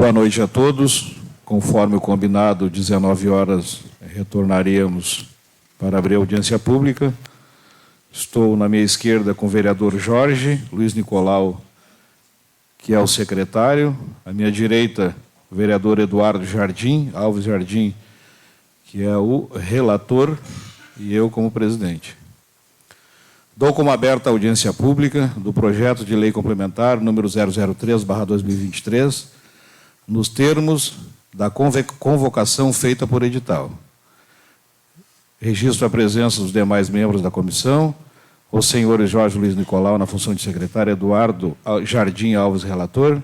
Boa noite a todos. Conforme o combinado, 19 horas retornaríamos para abrir a audiência pública. Estou na minha esquerda com o vereador Jorge Luiz Nicolau, que é o secretário. À minha direita, o vereador Eduardo Alves Jardim, que é o relator, e eu como presidente. Dou como aberta a audiência pública do projeto de lei complementar número 003/2023, nos termos da convocação feita por edital. Registro a presença dos demais membros da comissão, os senhores Jorge Luiz Nicolau, na função de secretário, Eduardo Jardim Alves, relator.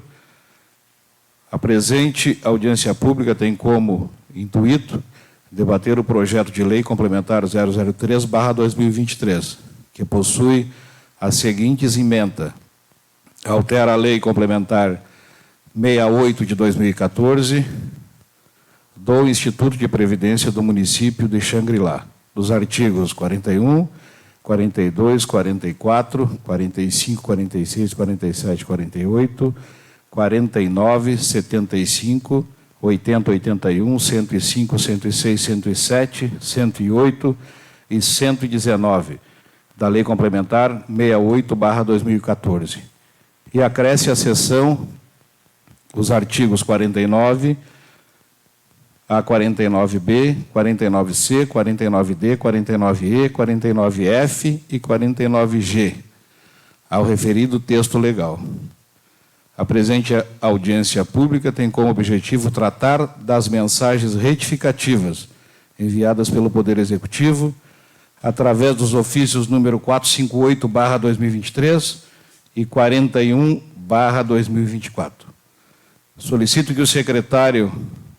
A presente audiência pública tem como intuito debater o projeto de lei complementar 003/2023, que possui as seguintes emendas. Altera a lei complementar 68 de 2014, do Instituto de Previdência do município de Xangri-Lá, dos artigos 41, 42, 44, 45, 46, 47, 48, 49, 75, 80, 81, 105, 106, 107, 108 e 119, da Lei Complementar 68/2014. E acresce a seção os artigos 49 a 49B, 49C, 49D, 49E, 49F e 49G, ao referido texto legal. A presente audiência pública tem como objetivo tratar das mensagens retificativas enviadas pelo Poder Executivo através dos ofícios número 458/2023 e 41/2024. Solicito que o secretário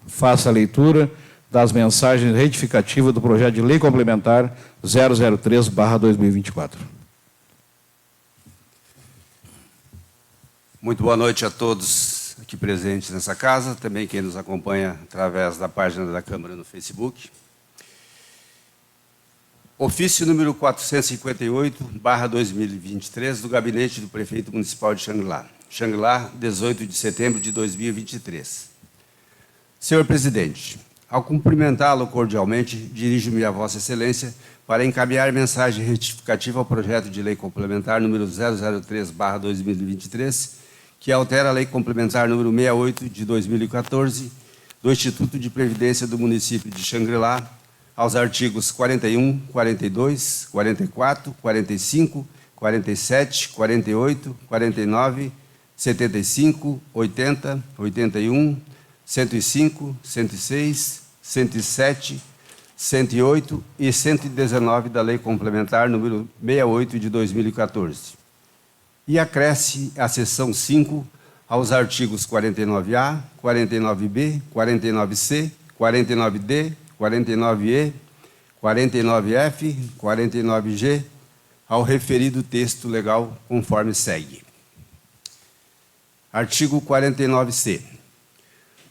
faça a leitura das mensagens retificativas do projeto de lei complementar 003/2024. Muito boa noite a todos aqui presentes nessa casa, também quem nos acompanha através da página da Câmara no Facebook. Ofício número 458/2023 do Gabinete do Prefeito Municipal de Xangri-Lá. Xangri-Lá, 18 de setembro de 2023. Senhor Presidente, ao cumprimentá-lo cordialmente, dirijo-me a Vossa Excelência para encaminhar mensagem retificativa ao projeto de lei complementar número 003/2023, que altera a lei complementar número 68 de 2014 do Instituto de Previdência do município de Xangri-Lá, aos artigos 41, 42, 44, 45, 47, 48, 49, 75, 80, 81, 105, 106, 107, 108 e 119 da Lei Complementar número 68 de 2014. E acresce a seção 5 aos artigos 49A, 49B, 49C, 49D, 49E, 49F, 49G, ao referido texto legal conforme segue. Artigo 49C.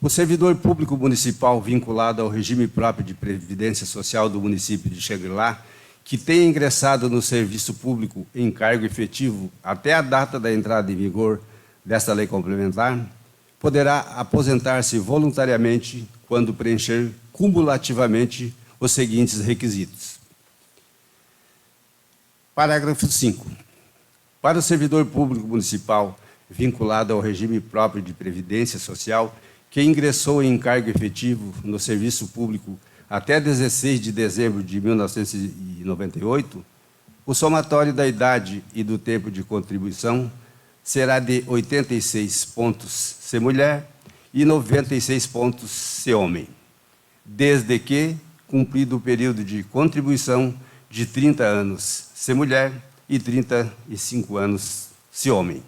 O servidor público municipal vinculado ao regime próprio de previdência social do município de Xangri-Lá, que tenha ingressado no serviço público em cargo efetivo até a data da entrada em vigor desta lei complementar, poderá aposentar-se voluntariamente quando preencher cumulativamente os seguintes requisitos. Parágrafo 5. Para o servidor público municipal vinculado ao regime próprio de previdência social, que ingressou em cargo efetivo no serviço público até 16 de dezembro de 1998, o somatório da idade e do tempo de contribuição será de 86 pontos se mulher e 96 pontos se homem, desde que cumprido o período de contribuição de 30 anos se mulher e 35 anos se homem,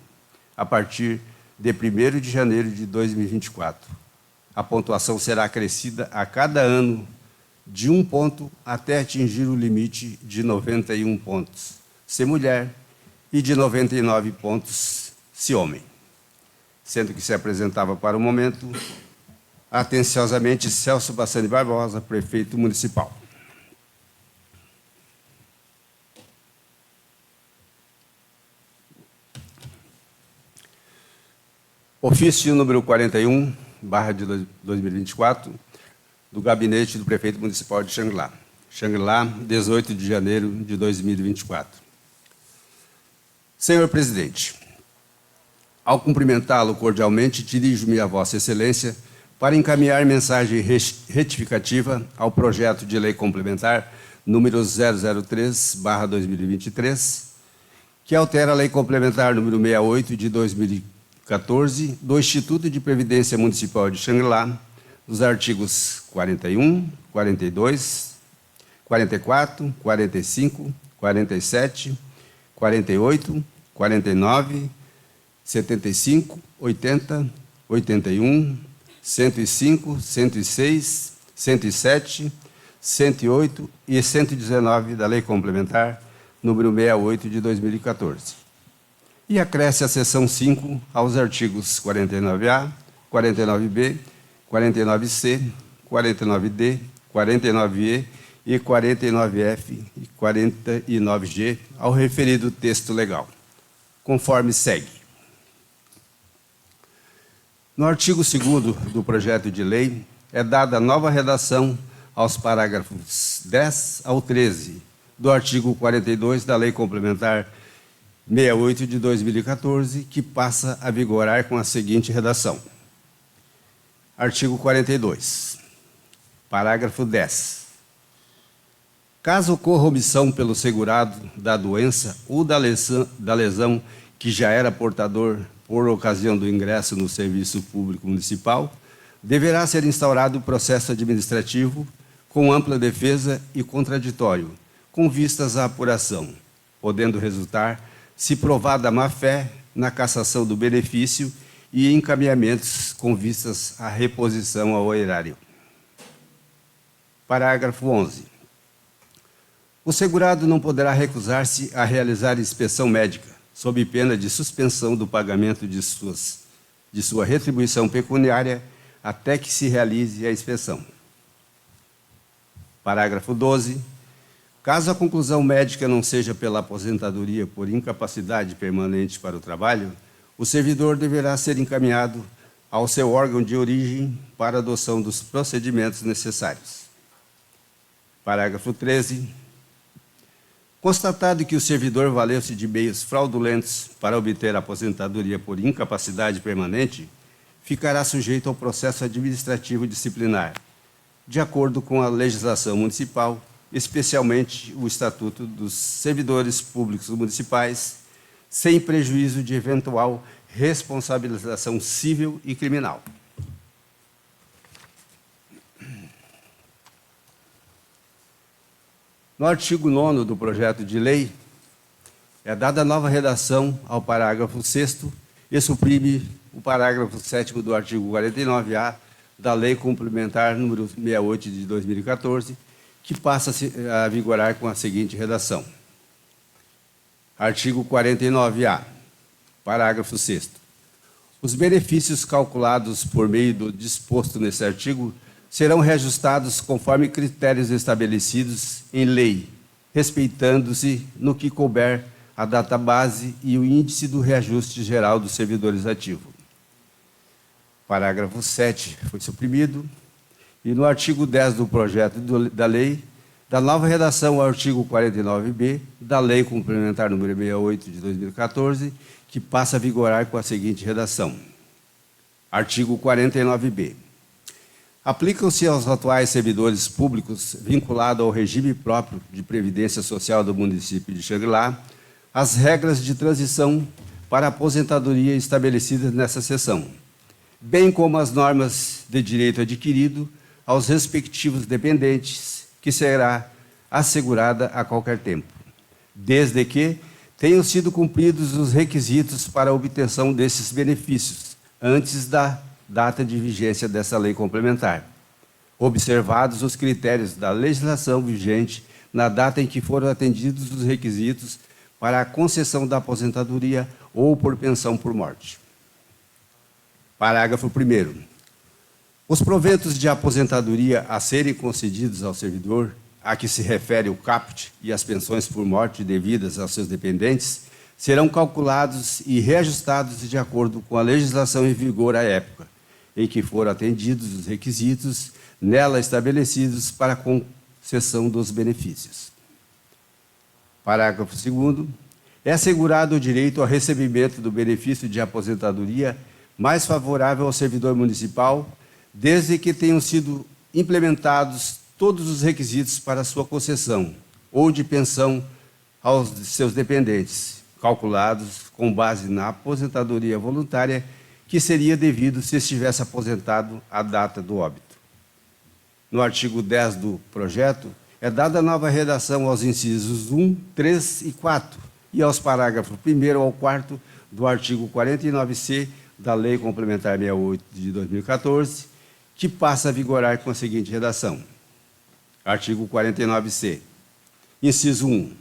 a partir de 1º de janeiro de 2024. A pontuação será acrescida a cada ano de 1 ponto até atingir o limite de 91 pontos se mulher e de 99 pontos se homem. Sendo que se apresentava para o momento, atenciosamente, Celso Bassani Barbosa, prefeito municipal. Ofício número 41, 2024, do gabinete do prefeito municipal de Xangri-Lá. Xangri-Lá, 18 de janeiro de 2024. Senhor presidente, ao cumprimentá-lo cordialmente, dirijo-me a Vossa Excelência para encaminhar mensagem retificativa ao projeto de lei complementar número 003/2023, que altera a lei complementar número 68 de 2014 do Instituto de Previdência Municipal de Xangri-Lá, nos artigos 41, 42, 44, 45, 47, 48, 49, 75, 80, 81, 105, 106, 107, 108 e 119 da Lei Complementar número 68 de 2014. E acresce a seção 5 aos artigos 49A, 49B, 49C, 49D, 49E e 49F e 49G ao referido texto legal, conforme segue. No artigo 2º do projeto de lei, é dada nova redação aos parágrafos 10 ao 13 do artigo 42 da Lei Complementar 68 de 2014, que passa a vigorar com a seguinte redação. Artigo 42, parágrafo 10. Caso ocorra omissão pelo segurado da doença ou da lesão que já era portador por ocasião do ingresso no serviço público municipal, deverá ser instaurado o processo administrativo com ampla defesa e contraditório, com vistas à apuração, podendo resultar, se provada a má-fé, na cassação do benefício e encaminhamentos com vistas à reposição ao erário. Parágrafo 11. O segurado não poderá recusar-se a realizar inspeção médica, sob pena de suspensão do pagamento de sua retribuição pecuniária até que se realize a inspeção. Parágrafo 12. Caso a conclusão médica não seja pela aposentadoria por incapacidade permanente para o trabalho, o servidor deverá ser encaminhado ao seu órgão de origem para adoção dos procedimentos necessários. Parágrafo 13. Constatado que o servidor valeu-se de meios fraudulentos para obter a aposentadoria por incapacidade permanente, ficará sujeito ao processo administrativo disciplinar, de acordo com a legislação municipal, especialmente o Estatuto dos Servidores Públicos Municipais, sem prejuízo de eventual responsabilização civil e criminal. No artigo 9º do projeto de lei, é dada nova redação ao parágrafo 6º e suprime o parágrafo 7º do artigo 49A da Lei Complementar número 68 de 2014, que passa a vigorar com a seguinte redação. Artigo 49A, parágrafo 6º. Os benefícios calculados por meio do disposto nesse artigo serão reajustados conforme critérios estabelecidos em lei, respeitando-se, no que couber, a data base e o índice do reajuste geral dos servidores ativos. Parágrafo 7 foi suprimido. E no artigo 10 do projeto da lei, da nova redação ao artigo 49B da Lei Complementar número 68 de 2014, que passa a vigorar com a seguinte redação. Artigo 49B. Aplicam-se aos atuais servidores públicos vinculados ao regime próprio de previdência social do município de Xangri-Lá as regras de transição para a aposentadoria estabelecidas nessa seção, bem como as normas de direito adquirido aos respectivos dependentes, que será assegurada a qualquer tempo, desde que tenham sido cumpridos os requisitos para a obtenção desses benefícios, antes da data de vigência dessa lei complementar, observados os critérios da legislação vigente na data em que foram atendidos os requisitos para a concessão da aposentadoria ou por pensão por morte. Parágrafo 1º. Os proventos de aposentadoria a serem concedidos ao servidor, a que se refere o caput e as pensões por morte devidas aos seus dependentes, serão calculados e reajustados de acordo com a legislação em vigor à época, em que foram atendidos os requisitos nela estabelecidos para a concessão dos benefícios. Parágrafo 2º. É assegurado o direito ao recebimento do benefício de aposentadoria mais favorável ao servidor municipal, desde que tenham sido implementados todos os requisitos para sua concessão ou de pensão aos seus dependentes, calculados com base na aposentadoria voluntária que seria devido se estivesse aposentado à data do óbito. No artigo 10 do projeto, é dada nova redação aos incisos 1, 3 e 4 e aos parágrafos 1º ao 4º do artigo 49C da Lei Complementar 68 de 2014, que passa a vigorar com a seguinte redação. Artigo 49C. Inciso 1.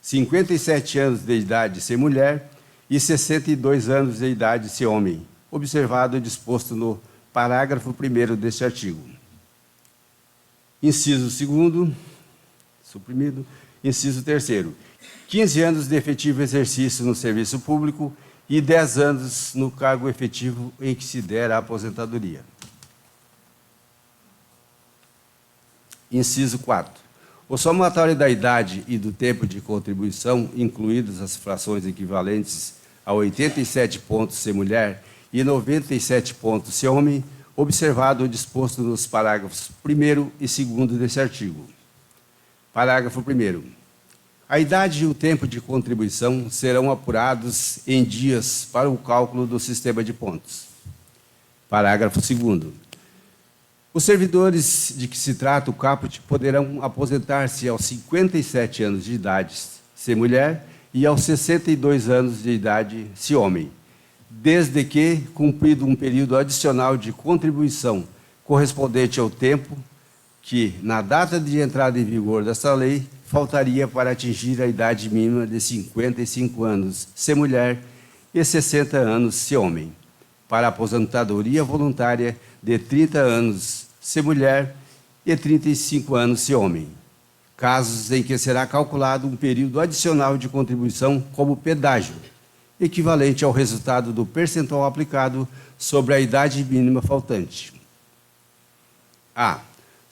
57 anos de idade ser mulher e 62 anos de idade ser homem, observado o disposto no parágrafo 1º deste artigo. Inciso 2º, suprimido. Inciso 3º. 15 anos de efetivo exercício no serviço público e 10 anos no cargo efetivo em que se der a aposentadoria. Inciso 4. O somatório da idade e do tempo de contribuição, incluídas as frações equivalentes a 87 pontos ser mulher e 97 pontos ser homem, observado o disposto nos parágrafos 1º e 2º deste artigo. Parágrafo 1º. A idade e o tempo de contribuição serão apurados em dias para o cálculo do sistema de pontos. Parágrafo 2º. Os servidores de que se trata o caput poderão aposentar-se aos 57 anos de idade, se mulher, e aos 62 anos de idade, se homem, desde que cumprido um período adicional de contribuição correspondente ao tempo que, na data de entrada em vigor desta lei, faltaria para atingir a idade mínima de 55 anos, se mulher, e 60 anos, se homem, para aposentadoria voluntária de 30 anos, se mulher, e 35 anos, se homem, casos em que será calculado um período adicional de contribuição como pedágio, equivalente ao resultado do percentual aplicado sobre a idade mínima faltante. A.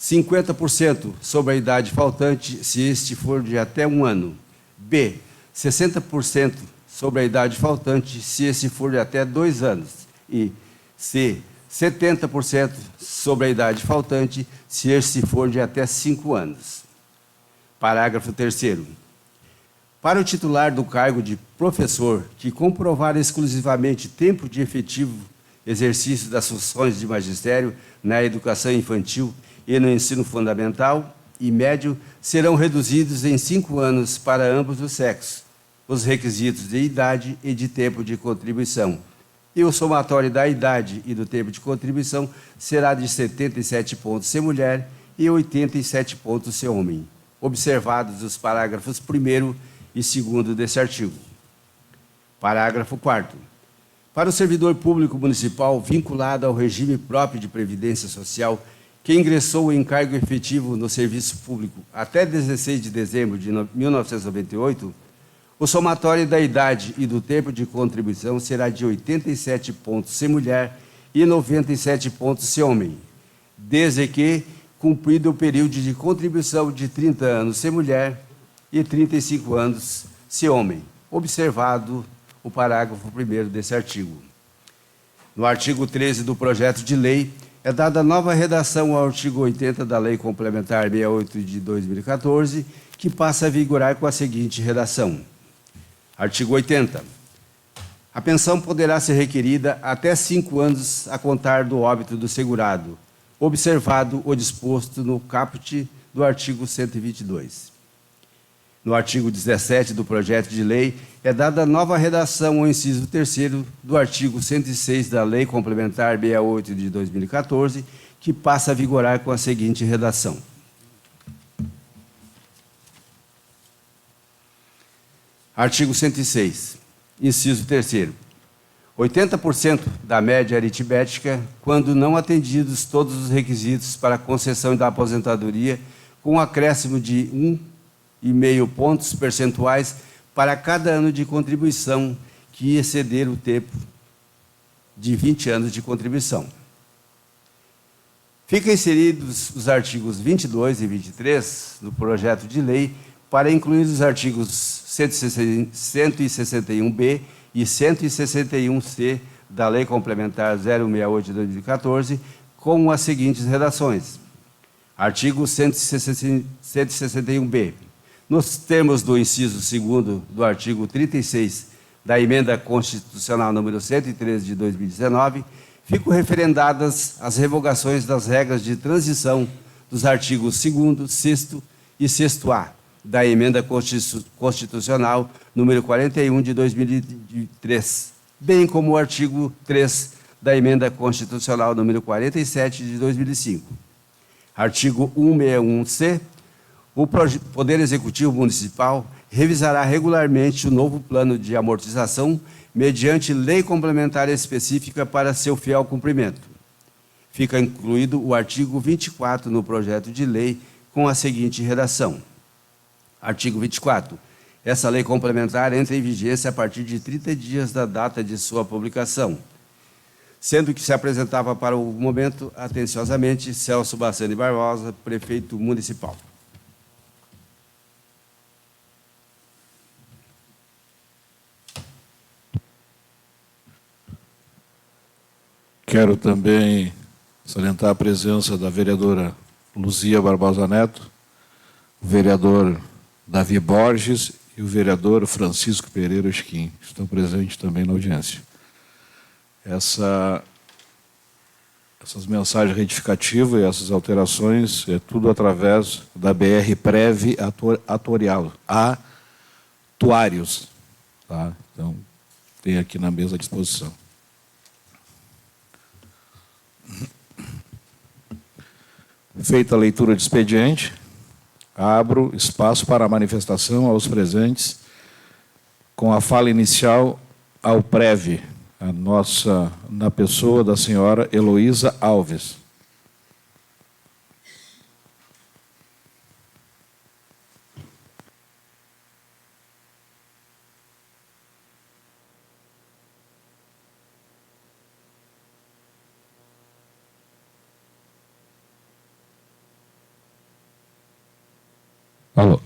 50% sobre a idade faltante, se este for de até 1 ano. B. 60% sobre a idade faltante, se este for de até 2 anos. E C. 70% sobre a idade faltante, se este for de até 5 anos. Parágrafo 3º. Para o titular do cargo de professor que comprovar exclusivamente tempo de efetivo exercício das funções de magistério na educação infantil e no ensino fundamental e médio, serão reduzidos em 5 anos para ambos os sexos os requisitos de idade e de tempo de contribuição. E o somatório da idade e do tempo de contribuição será de 77 pontos ser mulher e 87 pontos ser homem, observados os parágrafos 1º e 2º deste artigo. Parágrafo 4º. Para o servidor público municipal vinculado ao regime próprio de previdência social que ingressou em cargo efetivo no serviço público até 16 de dezembro de 1998, o somatório da idade e do tempo de contribuição será de 87 pontos ser mulher e 97 pontos ser homem, desde que cumprido o período de contribuição de 30 anos ser mulher e 35 anos ser homem, observado o parágrafo 1º desse artigo. No artigo 13 do projeto de lei, é dada nova redação ao artigo 80 da Lei Complementar 68 de 2014, que passa a vigorar com a seguinte redação. Artigo 80. A pensão poderá ser requerida até 5 anos a contar do óbito do segurado, observado o disposto no caput do artigo 122. No artigo 17 do projeto de lei, é dada nova redação ao inciso 3º do artigo 106 da Lei Complementar 68 de 2014, que passa a vigorar com a seguinte redação. Artigo 106, inciso 3º. 80% da média aritmética, quando não atendidos todos os requisitos para a concessão da aposentadoria, com um acréscimo de 1,5 pontos percentuais para cada ano de contribuição que exceder o tempo de 20 anos de contribuição. Ficam inseridos os artigos 22 e 23 do projeto de lei para incluir os artigos 161B e 161C da Lei Complementar 068 de 2014, com as seguintes redações. Artigo 161B. Nos termos do inciso 2º do artigo 36 da Emenda Constitucional número 113 de 2019, ficam referendadas as revogações das regras de transição dos artigos 2º, 6º e 6º-A da Emenda Constitucional número 41 de 2003, bem como o artigo 3 da Emenda Constitucional número 47 de 2005. Artigo 161-C. O Poder Executivo Municipal revisará regularmente o novo plano de amortização mediante lei complementar específica para seu fiel cumprimento. Fica incluído o artigo 24 no projeto de lei com a seguinte redação. Artigo 24. Essa lei complementar entra em vigência a partir de 30 dias da data de sua publicação, sendo que se apresentava para o momento, atenciosamente, Celso Bassani Barbosa, prefeito municipal. Quero também salientar a presença da vereadora Luzia Barbosa Neto, o vereador Davi Borges e o vereador Francisco Pereira Schim. Estão presentes também na audiência. Essas mensagens retificativas e essas alterações é tudo através da BR-Prev Atuários. Tá? Então, tem aqui na mesa à disposição. Feita a leitura de expediente, abro espaço para a manifestação aos presentes, com a fala inicial ao PREV, na pessoa da senhora Heloísa Alves. Alô,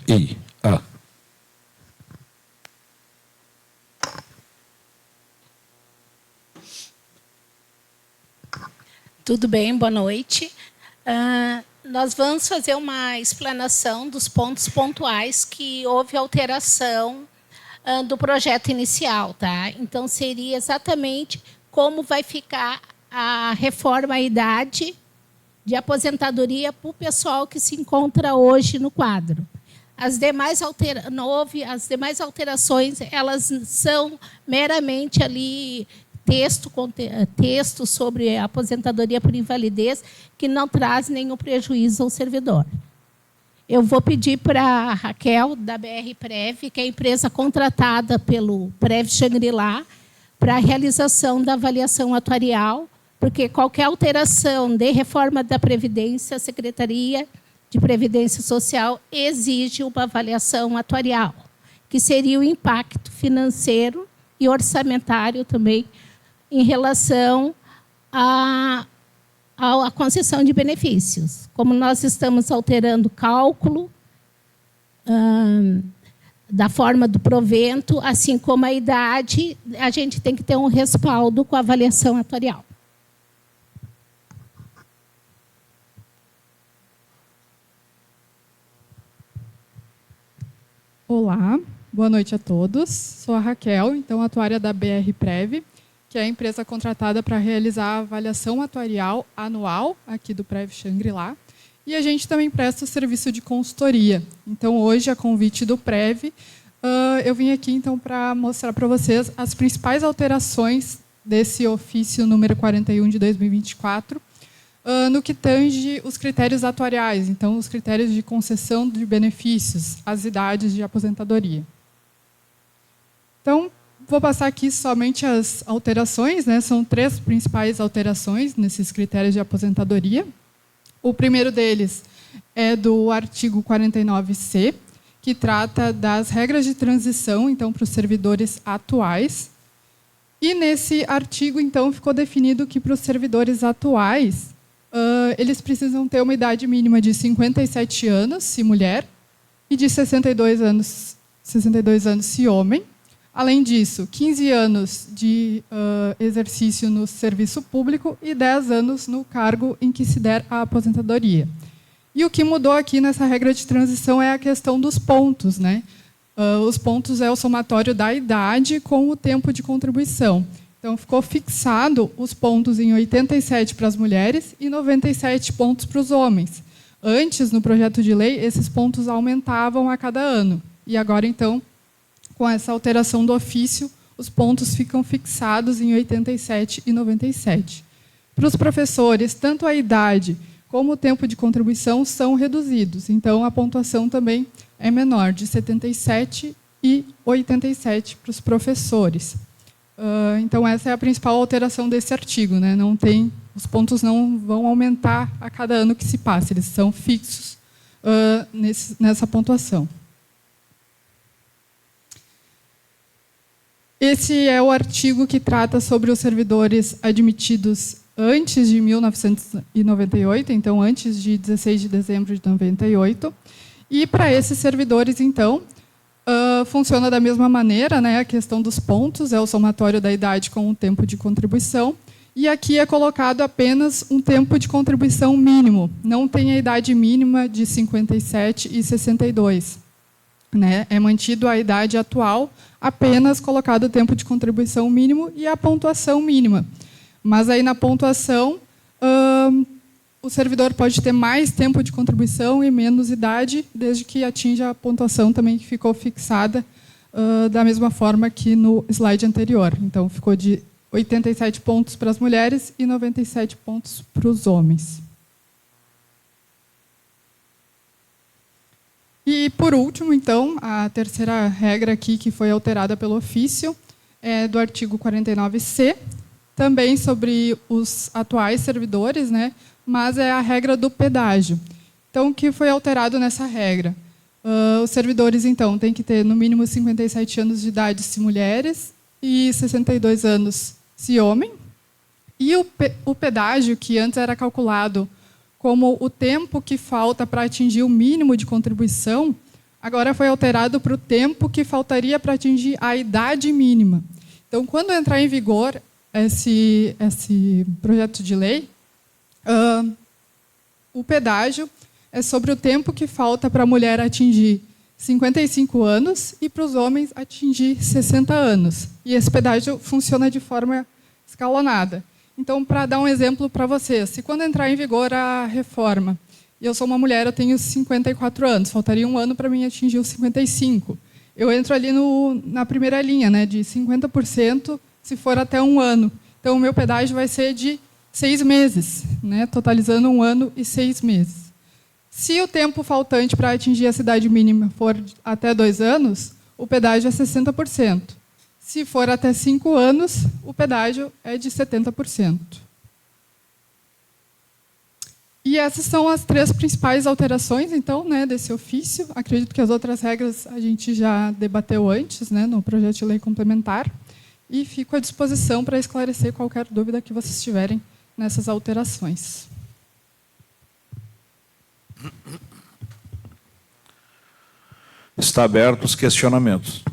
Tudo bem, boa noite. Nós vamos fazer uma explanação dos pontos pontuais que houve alteração do projeto inicial, tá? Então, seria exatamente como vai ficar a reforma à idade de aposentadoria para o pessoal que se encontra hoje no quadro. As demais alterações, elas são meramente ali texto sobre a aposentadoria por invalidez, que não traz nenhum prejuízo ao servidor. Eu vou pedir para a Raquel, da BR Prev, que é a empresa contratada pelo Prev Shangri-La, para a realização da avaliação atuarial, porque qualquer alteração de reforma da Previdência, a Secretaria de Previdência Social exige uma avaliação atuarial, que seria o impacto financeiro e orçamentário também em relação à concessão de benefícios. Como nós estamos alterando o cálculo da forma do provento, assim como a idade, a gente tem que ter um respaldo com a avaliação atuarial. Olá, boa noite a todos. Sou a Raquel, então atuária da BR Prev, que é a empresa contratada para realizar a avaliação atuarial anual aqui do Prev Shangri-La. E a gente também presta serviço de consultoria. Então, hoje, a convite do Prev, eu vim aqui então para mostrar para vocês as principais alterações desse ofício número 41 de 2024, no que tange os critérios atuariais, então os critérios de concessão de benefícios, as idades de aposentadoria. Então, vou passar aqui somente as alterações, né? São 3 principais alterações nesses critérios de aposentadoria. O primeiro deles é do artigo 49C, que trata das regras de transição, então, para os servidores atuais. E nesse artigo, então, ficou definido que para os servidores atuais, eles precisam ter uma idade mínima de 57 anos, se mulher, e de 62 anos se homem. Além disso, 15 anos de exercício no serviço público e 10 anos no cargo em que se der a aposentadoria. E o que mudou aqui nessa regra de transição é a questão dos pontos, né? Os pontos é o somatório da idade com o tempo de contribuição. Então, ficou fixado os pontos em 87 para as mulheres e 97 pontos para os homens. Antes, no projeto de lei, esses pontos aumentavam a cada ano. E agora, então, com essa alteração do ofício, os pontos ficam fixados em 87 e 97. Para os professores, tanto a idade como o tempo de contribuição são reduzidos. Então, a pontuação também é menor, de 77 e 87 para os professores. Então, essa é a principal alteração desse artigo, né? Os pontos não vão aumentar a cada ano que se passa, eles são fixos nessa pontuação. Esse é o artigo que trata sobre os servidores admitidos antes de 1998, então antes de 16 de dezembro de 98. E para esses servidores, então, funciona da mesma maneira, né? A questão dos pontos é o somatório da idade com o tempo de contribuição. E aqui é colocado apenas um tempo de contribuição mínimo. Não tem a idade mínima de 57 e 62. Né? É mantido a idade atual, apenas colocado o tempo de contribuição mínimo e a pontuação mínima. Mas aí na pontuação, o servidor pode ter mais tempo de contribuição e menos idade, desde que atinja a pontuação também que ficou fixada da mesma forma que no slide anterior. Então, ficou de 87 pontos para as mulheres e 97 pontos para os homens. E, por último, então, a terceira regra aqui, que foi alterada pelo ofício, é do artigo 49C, também sobre os atuais servidores, né? Mas é a regra do pedágio. Então, o que foi alterado nessa regra? Os servidores, então, têm que ter, no mínimo, 57 anos de idade se mulheres e 62 anos se homem. E o pedágio, que antes era calculado como o tempo que falta para atingir o mínimo de contribuição, agora foi alterado para o tempo que faltaria para atingir a idade mínima. Então, quando entrar em vigor esse projeto de lei, o pedágio é sobre o tempo que falta para a mulher atingir 55 anos e para os homens atingir 60 anos. E esse pedágio funciona de forma escalonada. Então, para dar um exemplo para vocês, se quando entrar em vigor a reforma, e eu sou uma mulher, eu tenho 54 anos, faltaria um ano para mim atingir os 55. Eu entro ali na primeira linha, né, de 50% se for até um ano. Então, o meu pedágio vai ser de 6 meses, né, totalizando 1 ano e 6 meses. Se o tempo faltante para atingir a idade mínima for até 2 anos, o pedágio é 60%. Se for até 5 anos, o pedágio é de 70%. E essas são as 3 principais alterações, então, né, desse ofício. Acredito que as outras regras a gente já debateu antes, né, no projeto de lei complementar. E fico à disposição para esclarecer qualquer dúvida que vocês tiverem nessas alterações. Está aberto os questionamentos.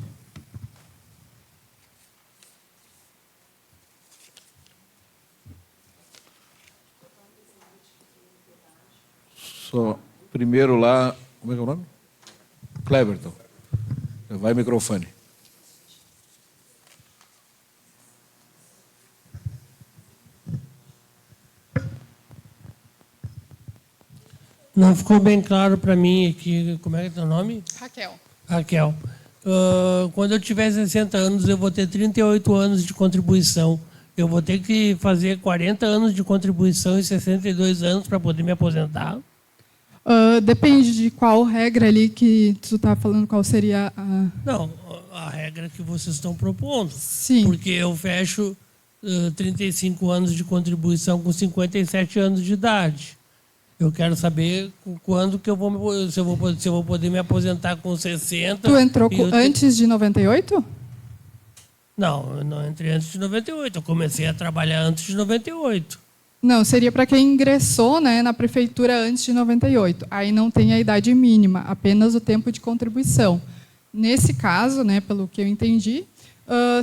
Primeiro lá, como é que é o nome? Cleberton. Vai microfone. Não ficou bem claro para mim aqui, como é que é o teu nome? Raquel. Raquel. Quando eu tiver 60 anos, eu vou ter 38 anos de contribuição. Eu vou ter que fazer 40 anos de contribuição e 62 anos para poder me aposentar? Depende de qual regra ali que tu está falando, qual seria a... Não, a regra que vocês estão propondo. Sim. Porque eu fecho 35 anos de contribuição com 57 anos de idade. Eu quero saber quando que eu vou, se eu vou poder me aposentar com 60. Tu entrou antes de 98? Não, eu não entrei antes de 98. Eu comecei a trabalhar antes de 98. Não, seria para quem ingressou, né, na prefeitura antes de 98. Aí não tem a idade mínima, apenas o tempo de contribuição. Nesse caso, né, pelo que eu entendi,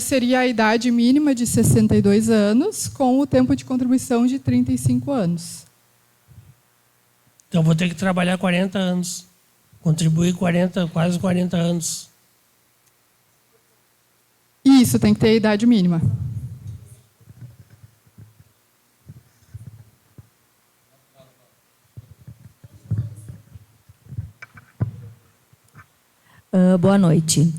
seria a idade mínima de 62 anos, com o tempo de contribuição de 35 anos. Então, vou ter que trabalhar 40 anos. Contribuir quase 40 anos. Isso, tem que ter a idade mínima. Boa noite.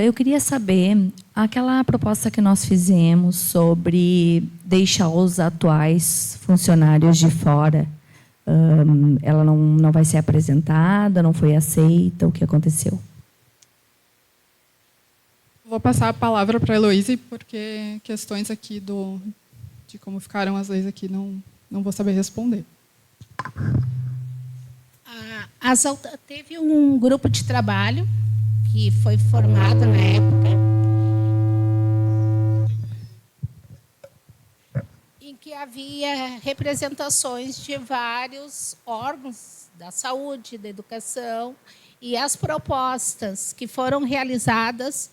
Eu queria saber, aquela proposta que nós fizemos sobre deixar os atuais funcionários de fora, ela não vai ser apresentada, não foi aceita, o que aconteceu? Vou passar a palavra para a Heloísa, porque questões aqui de como ficaram as leis aqui não vou saber responder. Teve um grupo de trabalho que foi formado na época, em que havia representações de vários órgãos da saúde, da educação, e as propostas que foram realizadas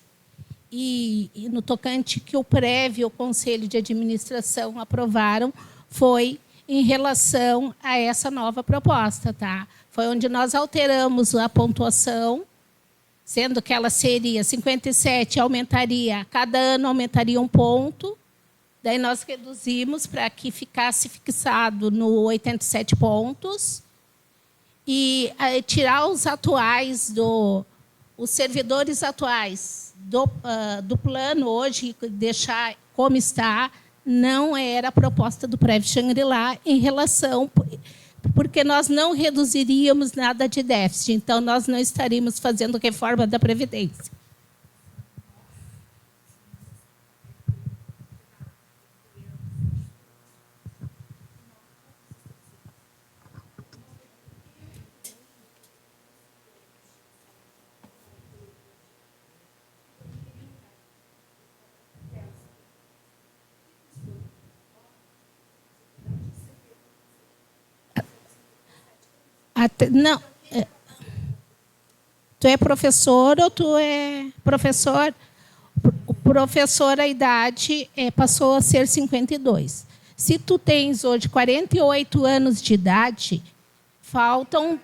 e no tocante que o PREV e o Conselho de Administração aprovaram foi em relação a essa nova proposta, tá? Foi onde nós alteramos a pontuação, sendo que ela seria 57, cada ano aumentaria 1 ponto, daí nós reduzimos para que ficasse fixado no 87 pontos, e tirar os atuais, os servidores atuais do plano hoje, deixar como está, não era a proposta do PREV Xangri-Lá em relação... porque nós não reduziríamos nada de déficit, então nós não estaríamos fazendo reforma da Previdência. Não. Tu é professor ou tu é professor? O professor, a idade passou a ser 52. Se tu tens hoje 48 anos de idade, faltam...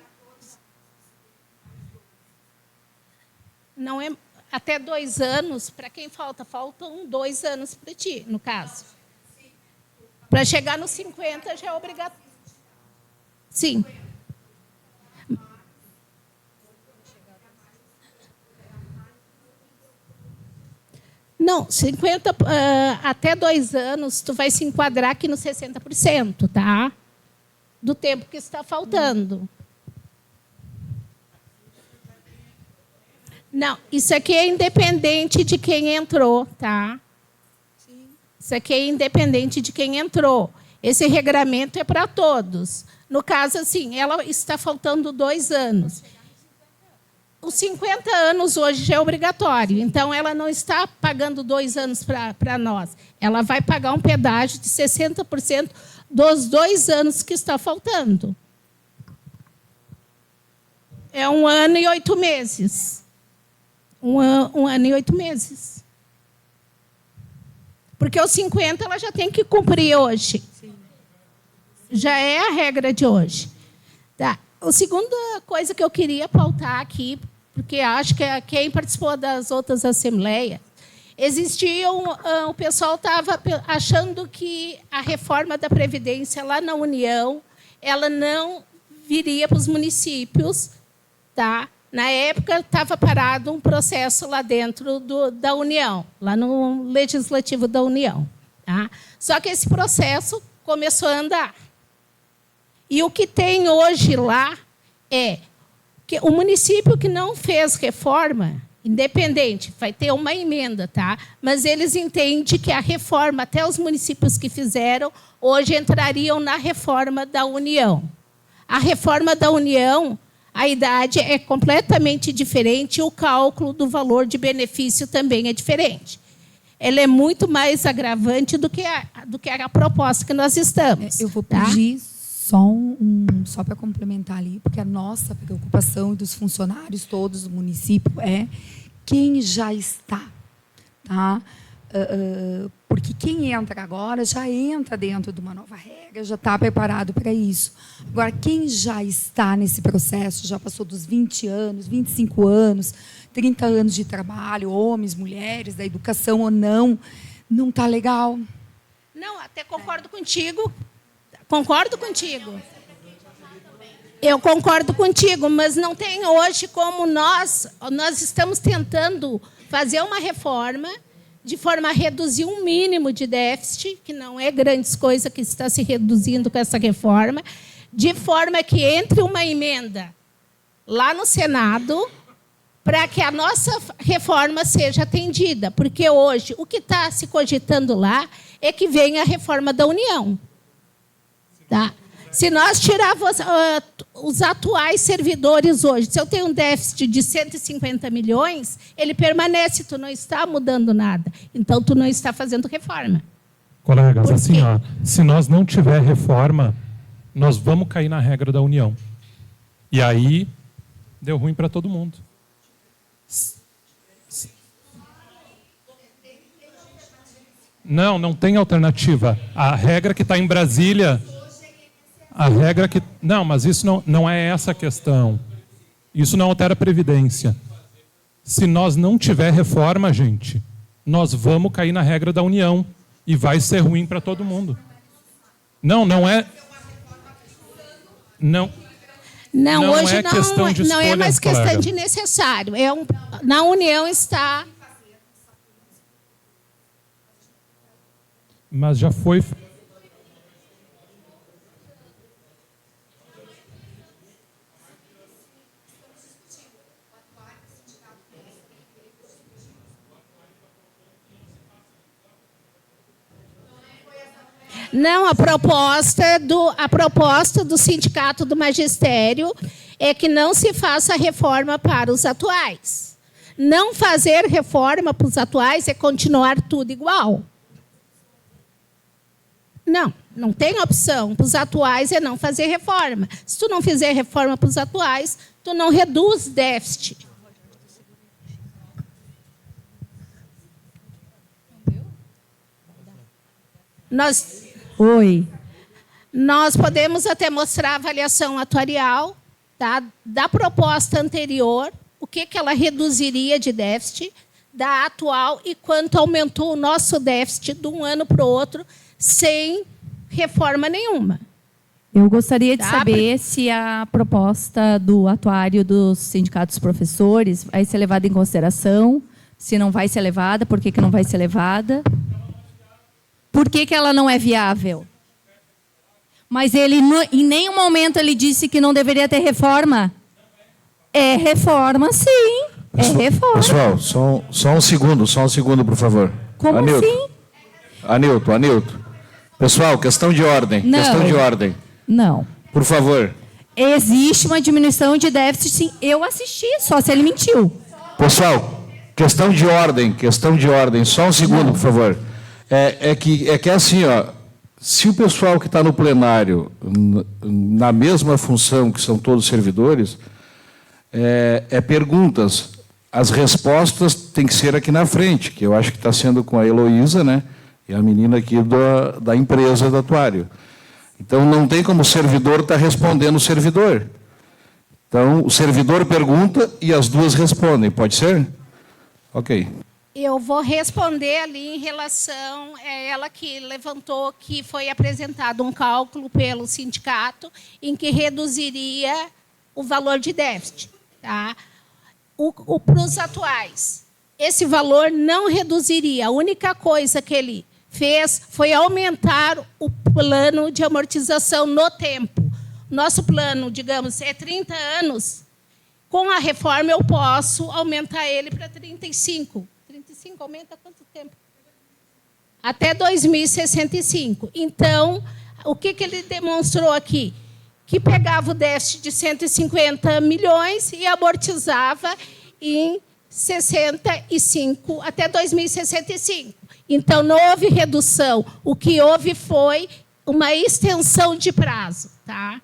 Não é até 2 anos. Para quem falta? Faltam 2 anos para ti, no caso. Para chegar nos 50 já é obrigatório. Sim. Não, 50, até 2 anos, tu vai se enquadrar aqui no 60%, tá? Do tempo que está faltando. Não, isso aqui é independente de quem entrou, tá? Isso aqui é independente de quem entrou. Esse regramento é para todos. No caso, assim, ela está faltando 2 anos. Os 50 anos hoje já é obrigatório, então ela não está pagando 2 anos para nós. Ela vai pagar um pedágio de 60% dos 2 anos que está faltando. É 1 ano e 8 meses. 1 ano e 8 meses. Porque os 50 ela já tem que cumprir hoje. Já é a regra de hoje. Tá. A segunda coisa que eu queria pautar aqui, porque acho que quem participou das outras assembleias, o pessoal estava achando que a reforma da Previdência lá na União, ela não viria para os municípios, tá? Na época, estava parado um processo lá dentro da União, lá no Legislativo da União. Tá? Só que esse processo começou a andar. E o que tem hoje lá é que o município que não fez reforma, independente, vai ter uma emenda, tá? Mas eles entendem que a reforma, até os municípios que fizeram, hoje entrariam na reforma da União. A reforma da União, a idade é completamente diferente e o cálculo do valor de benefício também é diferente. ela é muito mais agravante do que a proposta que nós estamos. Eu vou tá? pedir só para complementar ali, porque a nossa preocupação e dos funcionários todos do município é quem já está, tá? Porque quem entra agora já entra dentro de uma nova regra, já está preparado para isso. Agora, quem já está nesse processo, já passou dos 20 anos, 25 anos, 30 anos de trabalho, homens, mulheres, da educação ou não está legal. Não, até concordo contigo. Concordo contigo. Eu concordo contigo, mas não tem hoje como nós estamos tentando fazer uma reforma de forma a reduzir um mínimo de déficit, que não é grandes coisa que está se reduzindo com essa reforma, de forma que entre uma emenda lá no Senado para que a nossa reforma seja atendida. Porque hoje o que está se cogitando lá é que venha a reforma da União. Tá? Se nós tirarmos os atuais servidores hoje, se eu tenho um déficit de 150 milhões, ele permanece, tu não está mudando nada. Então, tu não está fazendo reforma. Colegas, assim, ó, se nós não tiver reforma, nós vamos cair na regra da União. E aí, deu ruim para todo mundo. Não tem alternativa. A regra que está em Brasília... A regra que... Não, mas isso não é essa a questão. Isso não altera a Previdência. Se nós não tiver reforma, gente, nós vamos cair na regra da União. E vai ser ruim para todo mundo. Não é... Não hoje é questão de não é mais questão colega. de necessário. Na União está... Mas já foi... Não, a proposta do Sindicato do Magistério é que não se faça reforma para os atuais. Não fazer reforma para os atuais é continuar tudo igual. Não tem opção. Para os atuais é não fazer reforma. Se tu não fizer reforma para os atuais, tu não reduz déficit. Nós podemos até mostrar a avaliação atuarial, tá, da proposta anterior, o que ela reduziria de déficit, da atual e quanto aumentou o nosso déficit de um ano para o outro, sem reforma nenhuma. Eu gostaria de saber se a proposta do atuário dos sindicatos professores vai ser levada em consideração, se não vai ser levada, por que não vai ser levada? Por que ela não é viável? Mas ele, em nenhum momento, ele disse que não deveria ter reforma. É reforma, sim. É reforma. Pessoal, só um segundo, por favor. Como assim? Anilton. Pessoal, questão de ordem. Não. Questão de ordem. Não. Por favor. Existe uma diminuição de déficit, sim. Eu assisti, só se ele mentiu. Pessoal, questão de ordem. Só um segundo, por favor. É que assim, ó, se o pessoal que está no plenário, na mesma função que são todos servidores, perguntas, as respostas têm que ser aqui na frente, que eu acho que está sendo com a Heloísa, né? E a menina aqui da empresa do atuário. Então, não tem como o servidor estar respondendo o servidor. Então, o servidor pergunta e as duas respondem. Pode ser? Ok. Eu vou responder ali em relação a ela que levantou que foi apresentado um cálculo pelo sindicato em que reduziria o valor de déficit. Tá? Para os atuais, esse valor não reduziria. A única coisa que ele fez foi aumentar o plano de amortização no tempo. Nosso plano, digamos, é 30 anos. Com a reforma, eu posso aumentar ele para 35. 35 aumenta quanto tempo? Até 2065. Então, o que ele demonstrou aqui? Que pegava o déficit de 150 milhões e amortizava em 65 até 2065. Então, não houve redução. O que houve foi uma extensão de prazo. Tá?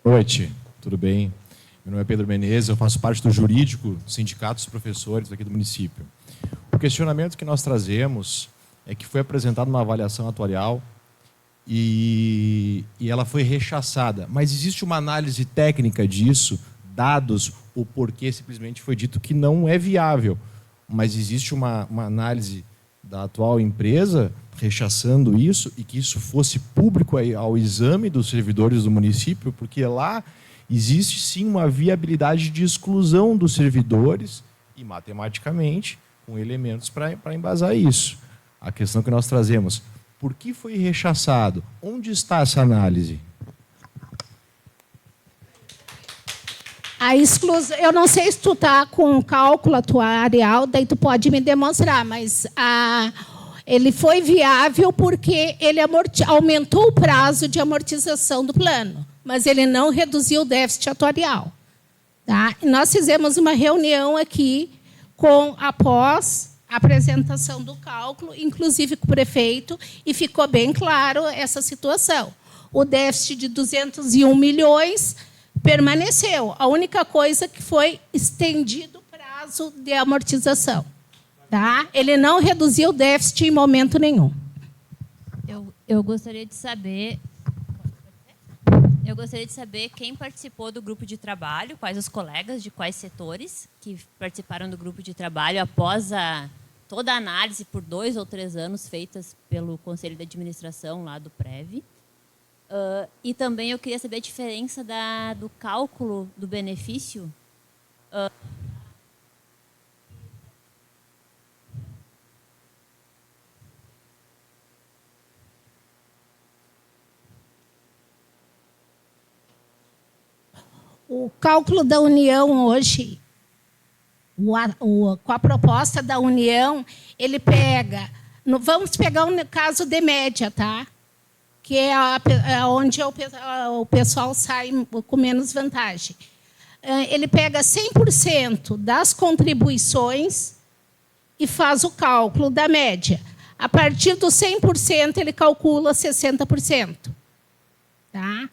Boa noite, tudo bem? Meu nome é Pedro Menezes, eu faço parte do jurídico do Sindicato dos Professores aqui do município. O questionamento que nós trazemos é que foi apresentada uma avaliação atuarial e ela foi rechaçada. Mas existe uma análise técnica disso, dados, o porquê simplesmente foi dito que não é viável. Mas existe uma análise da atual empresa rechaçando isso e que isso fosse público ao exame dos servidores do município, porque lá existe sim uma viabilidade de exclusão dos servidores e matematicamente com elementos para embasar isso. A questão que nós trazemos, por que foi rechaçado? Onde está essa análise? A exclusão, eu não sei se tu está com um cálculo atuarial, daí tu pode me demonstrar, mas ele foi viável porque ele aumentou o prazo de amortização do plano, mas ele não reduziu o déficit atuarial. Tá? E nós fizemos uma reunião aqui após a apresentação do cálculo, inclusive com o prefeito, e ficou bem claro essa situação. O déficit de 201 milhões permaneceu. A única coisa que foi estendido o prazo de amortização. Tá? Ele não reduziu o déficit em momento nenhum. Eu gostaria de saber... Eu gostaria de saber quem participou do grupo de trabalho, quais os colegas de quais setores que participaram do grupo de trabalho após toda a análise por 2 ou 3 anos feitas pelo Conselho de Administração lá do PREV. E também eu queria saber a diferença do cálculo do benefício. O cálculo da União hoje, com a proposta da União, ele pega... Vamos pegar um caso de média, tá? Que é onde o pessoal sai com menos vantagem. Ele pega 100% das contribuições e faz o cálculo da média. A partir do 100%, ele calcula 60%. Tá?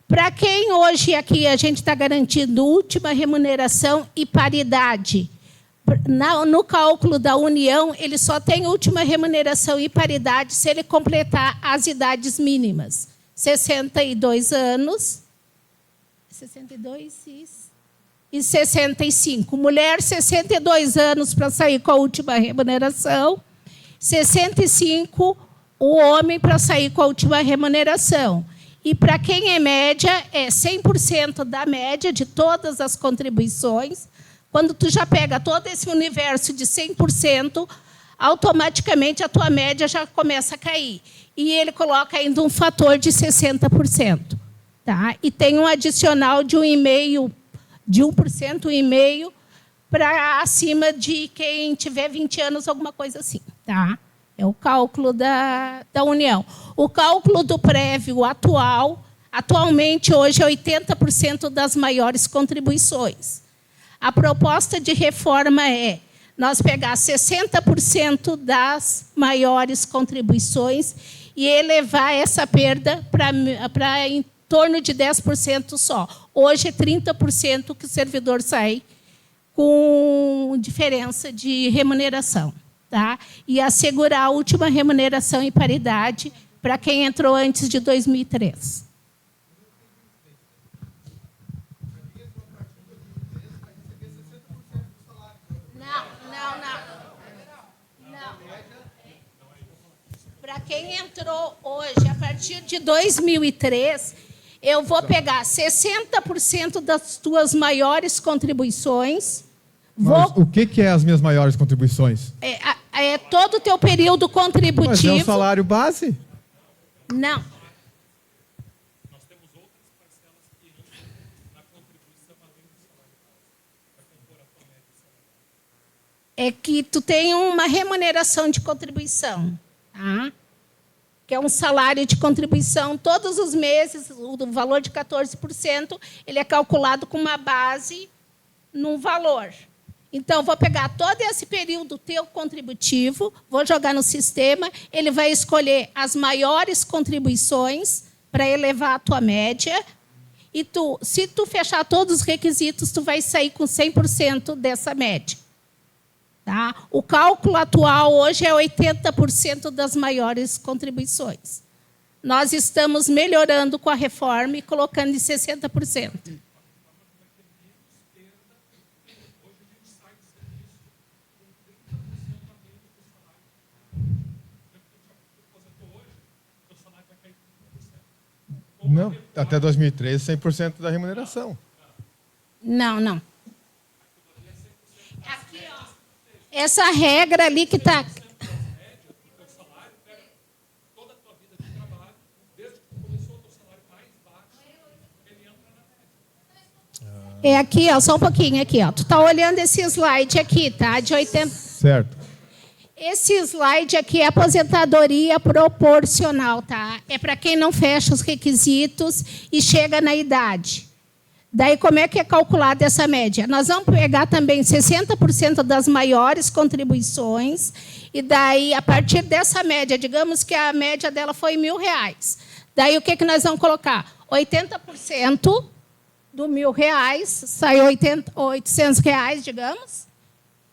Para quem hoje aqui a gente está garantindo última remuneração e paridade, no cálculo da União, ele só tem última remuneração e paridade se ele completar as idades mínimas. 62 anos, 62 e 65. Mulher, 62 anos para sair com a última remuneração, 65 o homem para sair com a última remuneração. E para quem é média, é 100% da média de todas as contribuições. Quando tu já pega todo esse universo de 100%, automaticamente a tua média já começa a cair. E ele coloca ainda um fator de 60%. Tá? E tem um adicional de 1,5%, de 1,5% para acima de quem tiver 20 anos, alguma coisa assim. Tá? É o cálculo da União. O cálculo do prévio atualmente, hoje, é 80% das maiores contribuições. A proposta de reforma é nós pegar 60% das maiores contribuições e elevar essa perda para em torno de 10% só. Hoje é 30% que o servidor sai com diferença de remuneração. Tá? E assegurar a última remuneração em paridade para quem entrou antes de 2003. Não. Para quem entrou hoje, a partir de 2003, eu vou pegar 60% das tuas maiores contribuições. O que é as minhas maiores contribuições? É todo o teu período contributivo. Mas é o salário base? Não. Nós temos outras parcelas que entram na contribuição além do salário base, para compor a tua média salarial. É que tu tem uma remuneração de contribuição. Tá? que é um salário de contribuição, todos os meses, o valor de 14%, ele é calculado com uma base num valor. Então, vou pegar todo esse período teu contributivo, vou jogar no sistema, ele vai escolher as maiores contribuições para elevar a tua média, e se tu fechar todos os requisitos, tu vai sair com 100% dessa média. Tá? O cálculo atual hoje é 80% das maiores contribuições. Nós estamos melhorando com a reforma e colocando em 60%. Não, até 2013, 100% da remuneração. Não, não. Aqui, ó, essa regra ali que está... É aqui, ó, só um pouquinho aqui, ó. Tu tá olhando esse slide aqui, tá? De 80. Certo. Esse slide aqui é aposentadoria proporcional, tá? É para quem não fecha os requisitos e chega na idade. Daí, como é que é calculada essa média? Nós vamos pegar também 60% das maiores contribuições, e daí, a partir dessa média, digamos que a média dela foi R$1.000. Daí, o que nós vamos colocar? 80% do R$1.000, sai R$800, digamos.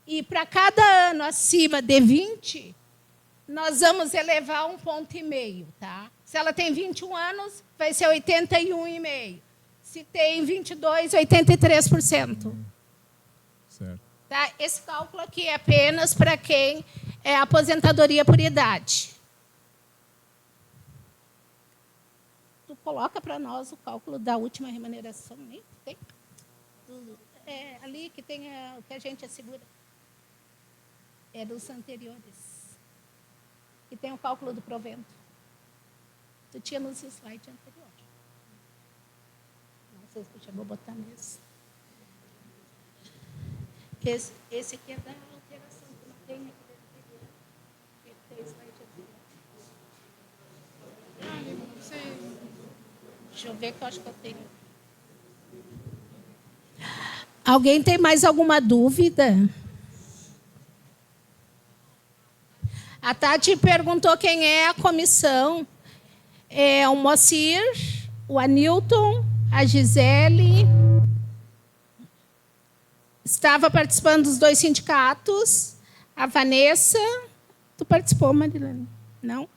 E para cada ano acima de 20, nós vamos elevar 1,5 ponto. Tá? Se ela tem 21 anos, vai ser 81,5. Se tem 22, 83%. Certo. Tá? Esse cálculo aqui é apenas para quem é aposentadoria por idade. Tu coloca para nós o cálculo da última remuneração. Nem tem? É ali que tem o que a gente assegura. É dos anteriores. E tem o cálculo do provento. Tu tinha nos slides anteriores. Não sei se tu chegou a botar mesmo. Esse aqui é da alteração que não tem aqui do anterior. Tem slide anterior. Não sei. Deixa eu ver que eu acho que eu tenho. Alguém tem mais alguma dúvida? A Tati perguntou quem é a comissão. É o Moacir, o Anilton, a Gisele. Estava participando dos 2 sindicatos. A Vanessa. Tu participou, Marilene? Não?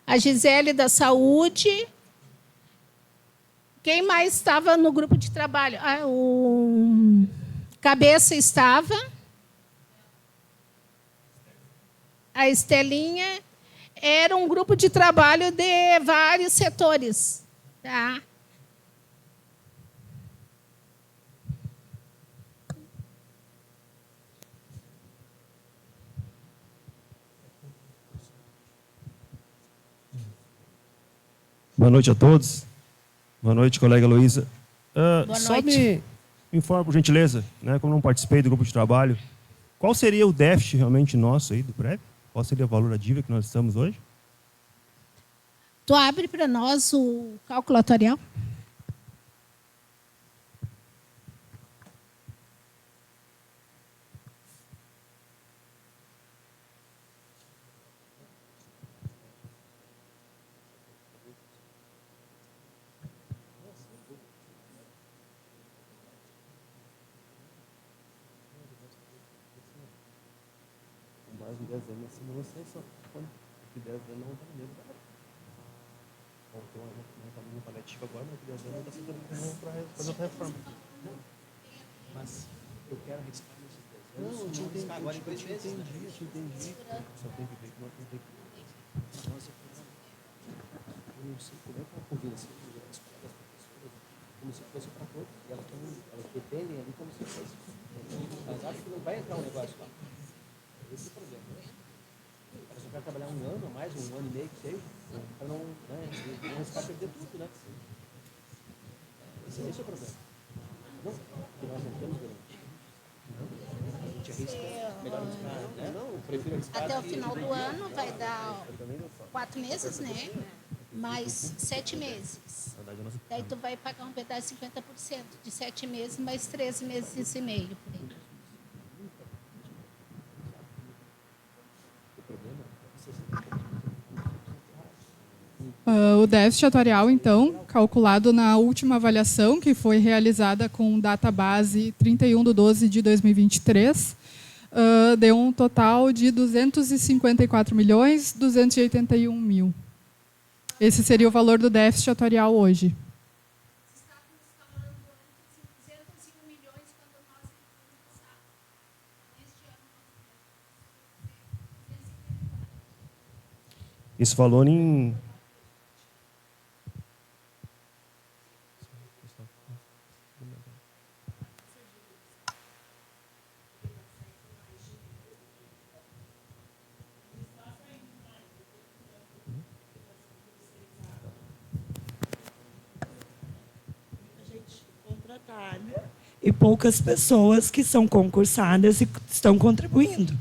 A Gisele da Saúde. Quem mais estava no grupo de trabalho? O Cabeça estava. A Estelinha. Era um grupo de trabalho de vários setores. Tá? Boa noite a todos. Boa noite, colega Luísa. Boa Só noite. me informa, por gentileza, né, como não participei do grupo de trabalho, qual seria o déficit realmente nosso aí do PREV? Qual seria o valor da dívida que nós estamos hoje? Tu abre para nós o calculatorial? Mais de 10 anos assim, não sei só quando de 10 anos não está no mesmo lugar. Bom, tem um caminho paliativo agora, mas de 10 anos não está sendo caminho para fazer outra reforma. Mas eu quero arriscar nesses 10 anos. Não, eu te entendi. Agora eu te entendi. Só tem que ver que não tem que ver. Nossa, eu não sei como é que ela convence as colegas professoras como se fosse para todos. E elas dependem ali como se fosse. Mas acho que não vai entrar um negócio lá. Esse é o problema. Ela só quer trabalhar um ano, mais um ano e meio, que seja, para não arriscar perder tudo, né? Esse é o problema. Não, que nós não temos garantia. Até o final do ano vai dar 4 meses, né? Mais 7 meses. Daí tu vai pagar um pedaço de 50% de 7 meses, mais 13 meses e meio. Por aí. O déficit atuarial, então, calculado na última avaliação, que foi realizada com data base 31/12/2023, deu um total de 254.281.000. Esse seria o valor do déficit atuarial hoje. Esse valor em... E poucas pessoas que são concursadas e estão contribuindo.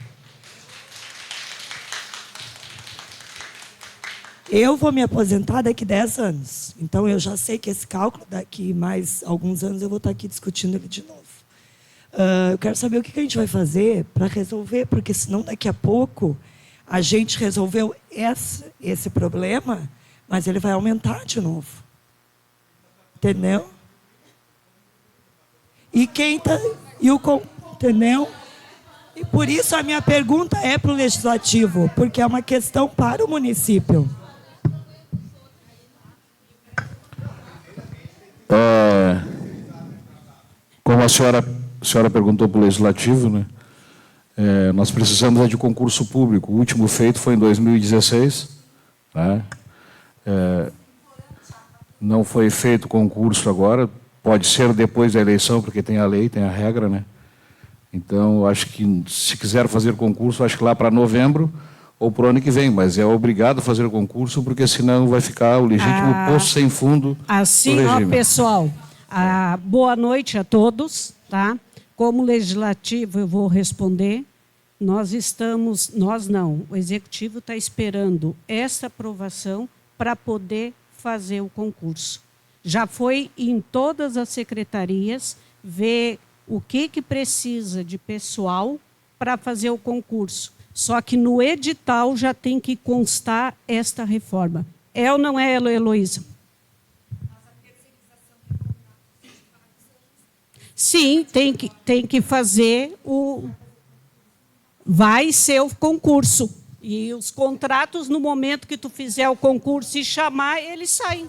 Eu vou me aposentar daqui 10 anos. Então, eu já sei que esse cálculo, daqui mais alguns anos, eu vou estar aqui discutindo ele de novo. Eu quero saber o que a gente vai fazer para resolver, porque senão, daqui a pouco, a gente resolveu esse problema, mas ele vai aumentar de novo. Entendeu? E quem está... Entendeu? E por isso a minha pergunta é para o Legislativo, porque é uma questão para o município. Como a senhora perguntou para o Legislativo, né? Nós precisamos de concurso público. O último feito foi em 2016. Né? Não foi feito concurso agora. Pode ser depois da eleição, porque tem a lei, tem a regra, né? Então, acho que, se quiser fazer concurso, acho que lá para novembro ou para o ano que vem, mas é obrigado a fazer concurso, porque senão vai ficar o legítimo poço sem fundo assim, do regime. Ó, pessoal, boa noite a todos, tá? Como Legislativo, eu vou responder. O Executivo está esperando essa aprovação para poder fazer o concurso. Já foi em todas as secretarias ver o que precisa de pessoal para fazer o concurso. Só que no edital já tem que constar esta reforma. É ou não é, Heloísa? Sim, tem que fazer o... Vai ser o concurso. E os contratos, no momento que tu fizer o concurso e chamar, eles saem.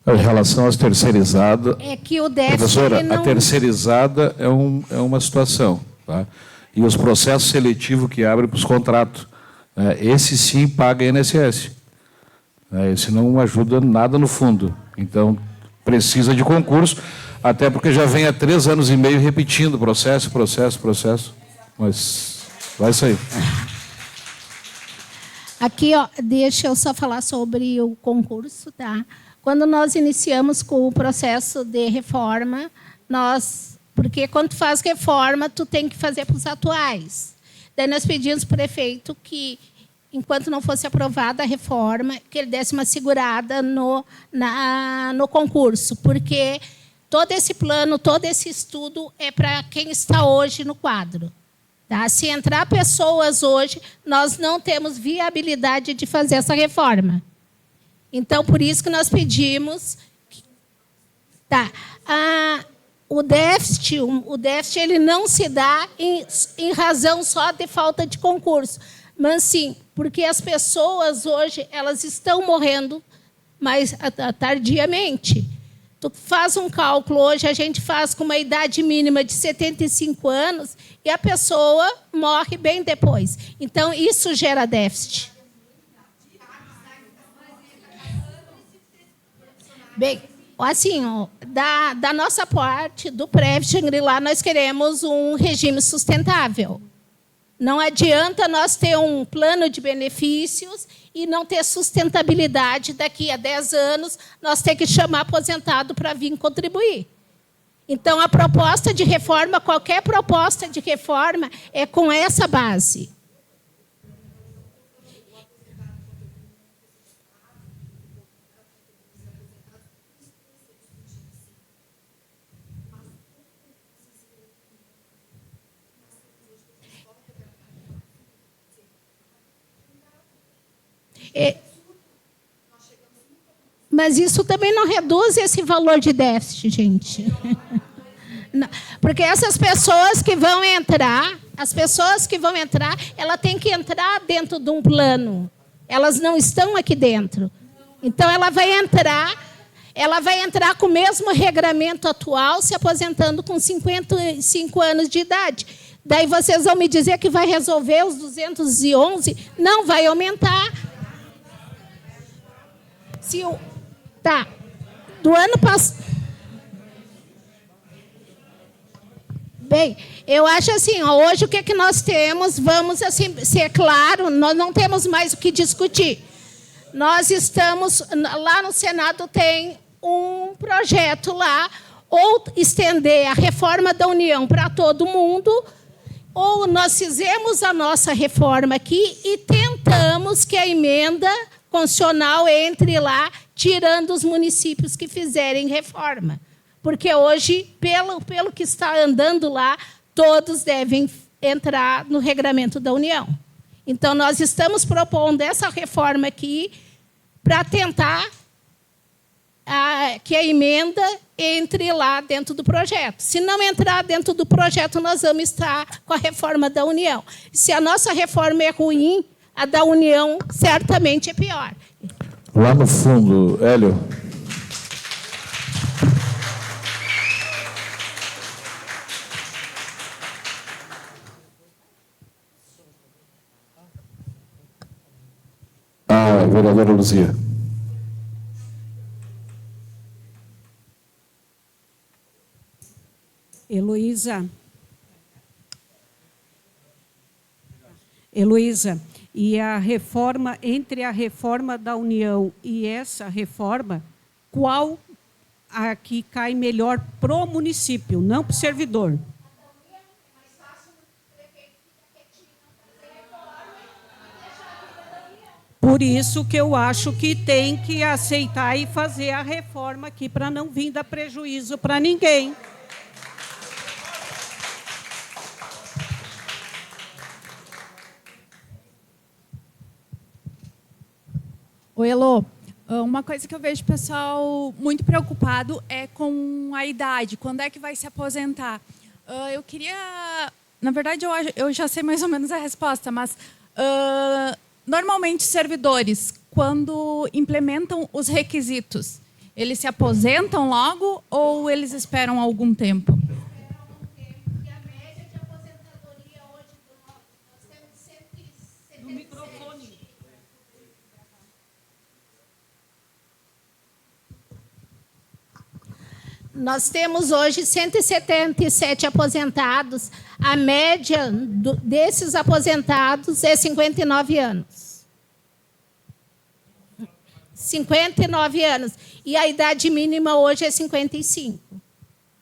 Em relação às terceirizadas... É que o déficit... Professora, não... a terceirizada é uma situação. Tá? E os processos seletivos que abrem para os contratos, esse sim paga INSS. Esse não ajuda nada no fundo. Então, precisa de concurso, até porque já vem há 3 anos e meio repetindo processo. Mas vai sair. Aqui, ó, deixa eu só falar sobre o concurso, tá? Quando nós iniciamos com o processo de reforma, porque quando tu faz reforma, tu tem que fazer para os atuais. Daí nós pedimos para o prefeito que, enquanto não fosse aprovada a reforma, que ele desse uma segurada no concurso, porque todo esse plano, todo esse estudo é para quem está hoje no quadro. Tá? Se entrar pessoas hoje, nós não temos viabilidade de fazer essa reforma. Então, por isso que nós pedimos... O déficit ele não se dá em razão só de falta de concurso, mas sim porque as pessoas hoje elas estão morrendo mais tardiamente. Tu faz um cálculo, hoje a gente faz com uma idade mínima de 75 anos e a pessoa morre bem depois. Então, isso gera déficit. Bem, assim, da nossa parte, do PREV Xangri-Lá, nós queremos um regime sustentável. Não adianta nós ter um plano de benefícios e não ter sustentabilidade daqui a 10 anos, nós ter que chamar aposentado para vir contribuir. Então, a proposta de reforma, qualquer proposta de reforma, é com essa base. Mas isso também não reduz esse valor de déficit, gente. Porque essas pessoas que vão entrar, ela tem que entrar dentro de um plano. Elas não estão aqui dentro. Então, ela vai entrar com o mesmo regramento atual, se aposentando com 55 anos de idade. Daí vocês vão me dizer que vai resolver os 211? Não, vai aumentar. Tá. Do ano passado. Bem, eu acho assim, hoje o que nós temos, vamos assim, ser claro, nós não temos mais o que discutir. Nós estamos, lá no Senado tem um projeto lá, ou estender a reforma da União para todo mundo, ou nós fizemos a nossa reforma aqui e tentamos que a emenda constitucional entre lá, tirando os municípios que fizerem reforma. Porque hoje, pelo que está andando lá, todos devem entrar no regramento da União. Então, nós estamos propondo essa reforma aqui para tentar que a emenda entre lá dentro do projeto. Se não entrar dentro do projeto, nós vamos estar com a reforma da União. Se a nossa reforma é ruim, a da União certamente é pior. Lá no fundo, Hélio. Vereadora Luzia. Heloísa, e a reforma, entre a reforma da União e essa reforma, qual aqui cai melhor para o município, não para o servidor? Por isso que eu acho que tem que aceitar e fazer a reforma aqui, para não vir dar prejuízo para ninguém. Oi, Elô. Uma coisa que eu vejo o pessoal muito preocupado é com a idade. Quando é que vai se aposentar? Eu queria... Na verdade, eu já sei mais ou menos a resposta, mas... Normalmente, os servidores, quando implementam os requisitos, eles se aposentam logo ou eles esperam algum tempo? Nós temos hoje 177 aposentados. A média desses aposentados é 59 anos. 59 anos. E a idade mínima hoje é 55.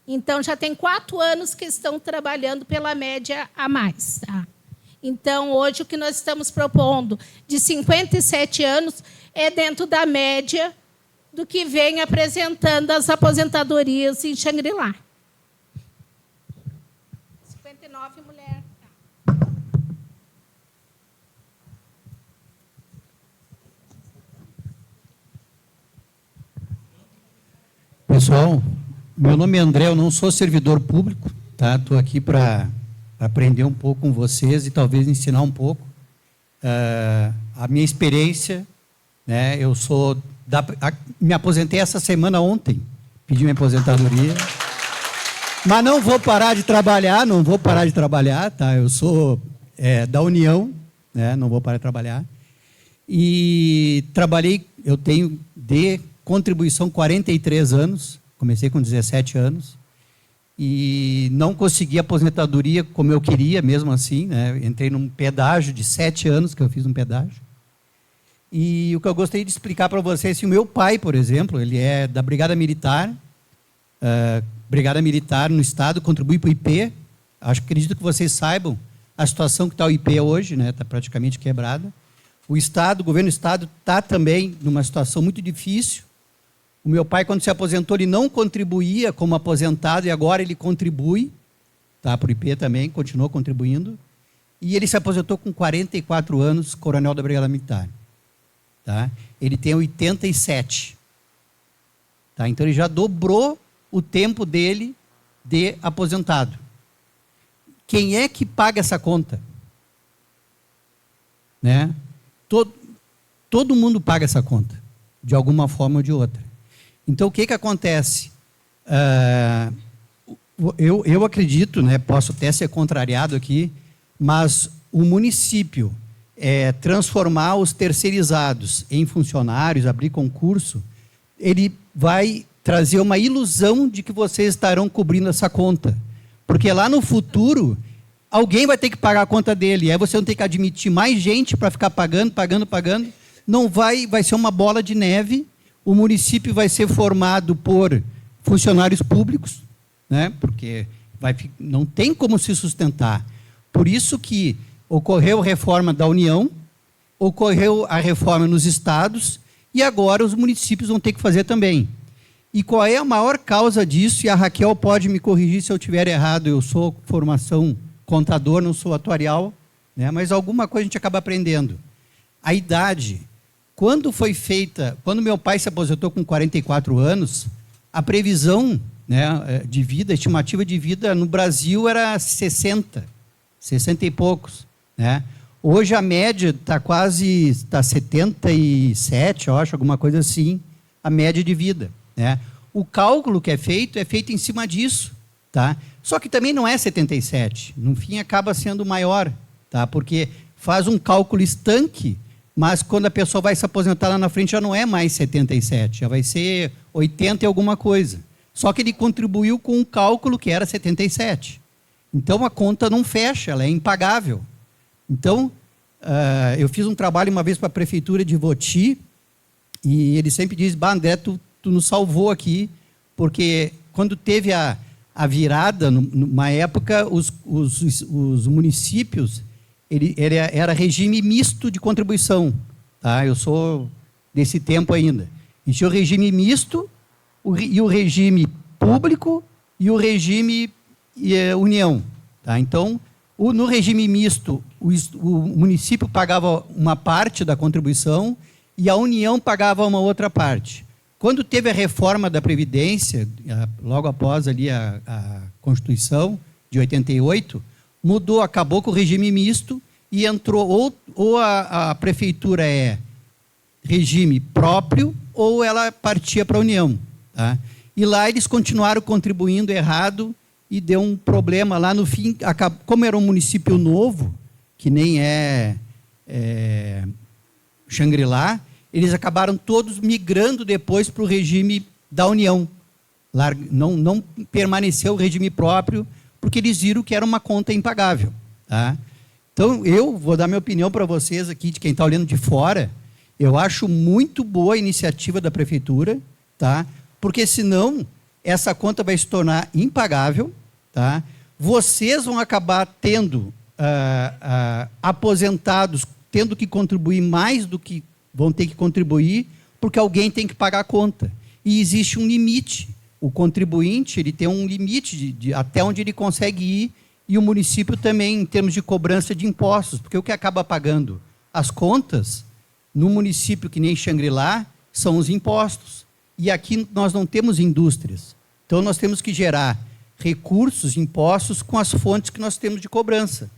Então, já tem 4 anos que estão trabalhando pela média a mais. Tá? Então, hoje, o que nós estamos propondo de 57 anos é dentro da média do que vem apresentando as aposentadorias em Xangri-Lá. 59, mulher. Pessoal, meu nome é André, eu não sou servidor público, tá? Estou aqui para aprender um pouco com vocês e talvez ensinar um pouco. A minha experiência, né? Eu sou... me aposentei essa semana ontem, pedi minha aposentadoria, mas não vou parar de trabalhar, tá? Eu sou da União, né? Não vou parar de trabalhar. E trabalhei, eu tenho de contribuição 43 anos, comecei com 17 anos, e não consegui aposentadoria como eu queria, mesmo assim, né? Entrei num pedágio de 7 anos, que eu fiz um pedágio. E o que eu gostaria de explicar para vocês, o meu pai, por exemplo, ele é da Brigada Militar, Brigada Militar no Estado, contribui para o IP. Acredito que vocês saibam a situação que está o IP hoje, né? Está praticamente quebrada. O Estado, o governo do Estado está também numa situação muito difícil. O meu pai, quando se aposentou, ele não contribuía como aposentado e agora ele contribui, tá? Para o IP também, continuou contribuindo. E ele se aposentou com 44 anos, coronel da Brigada Militar. Tá? Ele tem 87. Tá? Então, ele já dobrou o tempo dele de aposentado. Quem é que paga essa conta? Né? Todo mundo paga essa conta, de alguma forma ou de outra. Então, o que acontece? Eu acredito, né, posso até ser contrariado aqui, mas o município transformar os terceirizados em funcionários, abrir concurso, ele vai trazer uma ilusão de que vocês estarão cobrindo essa conta. Porque lá no futuro, alguém vai ter que pagar a conta dele. Aí você não tem que admitir mais gente para ficar pagando. Não vai ser uma bola de neve. O município vai ser formado por funcionários públicos, né? Porque não tem como se sustentar. Por isso que ocorreu a reforma da União, ocorreu a reforma nos estados, e agora os municípios vão ter que fazer também. E qual é a maior causa disso? E a Raquel pode me corrigir se eu estiver errado, eu sou formação contador, não sou atuarial, né? Mas alguma coisa a gente acaba aprendendo. A idade. Quando meu pai se aposentou com 44 anos, a previsão, né, de vida, a estimativa de vida no Brasil era 60 e poucos. Né? Hoje a média está quase 77, eu acho, alguma coisa assim, a média de vida. Né? O cálculo que é feito em cima disso. Tá? Só que também não é 77, no fim acaba sendo maior, tá? Porque faz um cálculo estanque, mas quando a pessoa vai se aposentar lá na frente já não é mais 77, já vai ser 80 e alguma coisa. Só que ele contribuiu com um cálculo que era 77. Então a conta não fecha, ela é impagável. Então, eu fiz um trabalho uma vez para a prefeitura de Voti, e ele sempre diz, André, tu nos salvou aqui, porque quando teve a virada, numa época, os municípios, era regime misto de contribuição. Tá? Eu sou desse tempo ainda. E tinha o regime misto, e o regime público, e o regime União. Tá? Então, no regime misto, o município pagava uma parte da contribuição e a União pagava uma outra parte. Quando teve a reforma da Previdência, logo após ali a Constituição de 88, mudou, acabou com o regime misto e entrou, ou a prefeitura é regime próprio, ou ela partia para a União. Tá? E lá eles continuaram contribuindo errado e deu um problema lá no fim. Como era um município novo, que nem Xangri-Lá, eles acabaram todos migrando depois para o regime da União. Não permaneceu o regime próprio, porque eles viram que era uma conta impagável. Tá? Então, eu vou dar minha opinião para vocês aqui, de quem está olhando de fora. Eu acho muito boa a iniciativa da prefeitura, tá? Porque senão essa conta vai se tornar impagável. Tá? Vocês vão acabar tendo aposentados, tendo que contribuir mais do que vão ter que contribuir, porque alguém tem que pagar a conta. E existe um limite. O contribuinte ele tem um limite de até onde ele consegue ir, e o município também, em termos de cobrança de impostos, porque o que acaba pagando as contas, no município que nem Xangri-Lá, são os impostos. E aqui nós não temos indústrias. Então, nós temos que gerar recursos, impostos, com as fontes que nós temos de cobrança.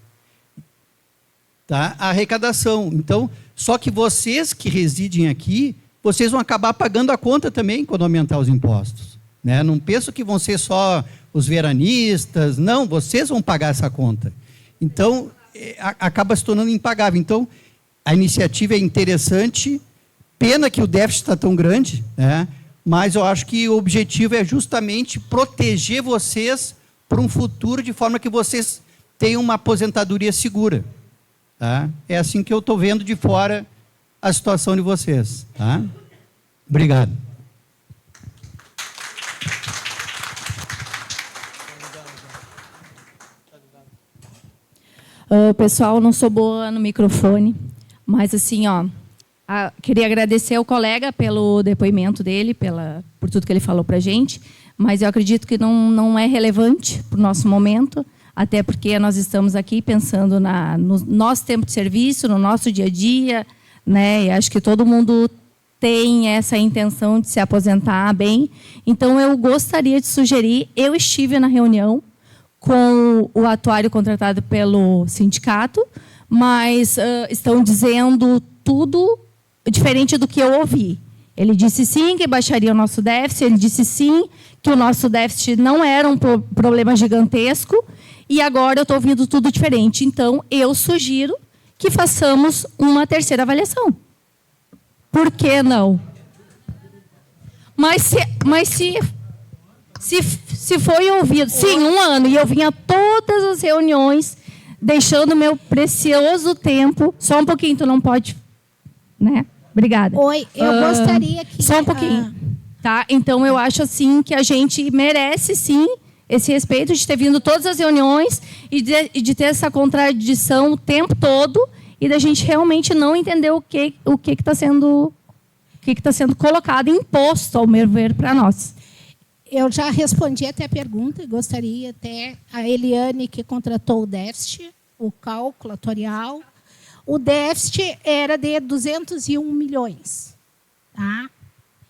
Tá? A arrecadação. Então, só que vocês que residem aqui, vocês vão acabar pagando a conta também quando aumentar os impostos. Né? Não penso que vão ser só os veranistas, não, vocês vão pagar essa conta. Então, acaba se tornando impagável. Então, a iniciativa é interessante, pena que o déficit está tão grande, né? Mas eu acho que o objetivo é justamente proteger vocês para um futuro, de forma que vocês tenham uma aposentadoria segura. Tá? É assim que eu estou vendo de fora a situação de vocês. Tá? Obrigado. Pessoal, não sou boa no microfone, mas assim, queria agradecer ao colega pelo depoimento dele, por tudo que ele falou para a gente, mas eu acredito que não é relevante para o nosso momento, até porque nós estamos aqui pensando no nosso tempo de serviço, no nosso dia a dia, né? E acho que todo mundo tem essa intenção de se aposentar bem. Então, eu gostaria de sugerir, eu estive na reunião com o atuário contratado pelo sindicato, mas estão dizendo tudo diferente do que eu ouvi. Ele disse sim que baixaria o nosso déficit, ele disse sim que o nosso déficit não era um problema gigantesco, e agora eu estou ouvindo tudo diferente. Então, eu sugiro que façamos uma terceira avaliação. Por que não? Mas se foi ouvido, sim, 1 ano, e eu vinha a todas as reuniões, deixando meu precioso tempo. Só um pouquinho, tu não pode, né? Obrigada. Oi, eu gostaria que... Só um pouquinho. Tá? Então, eu acho assim que a gente merece, sim, esse respeito de ter vindo todas as reuniões e de ter essa contradição o tempo todo e da gente realmente não entender o que está sendo colocado, imposto, ao meu ver, para nós. Eu já respondi até a pergunta e gostaria até a Eliane, que contratou o déficit, o cálculo atuarial. O déficit era de 201 milhões. Tá?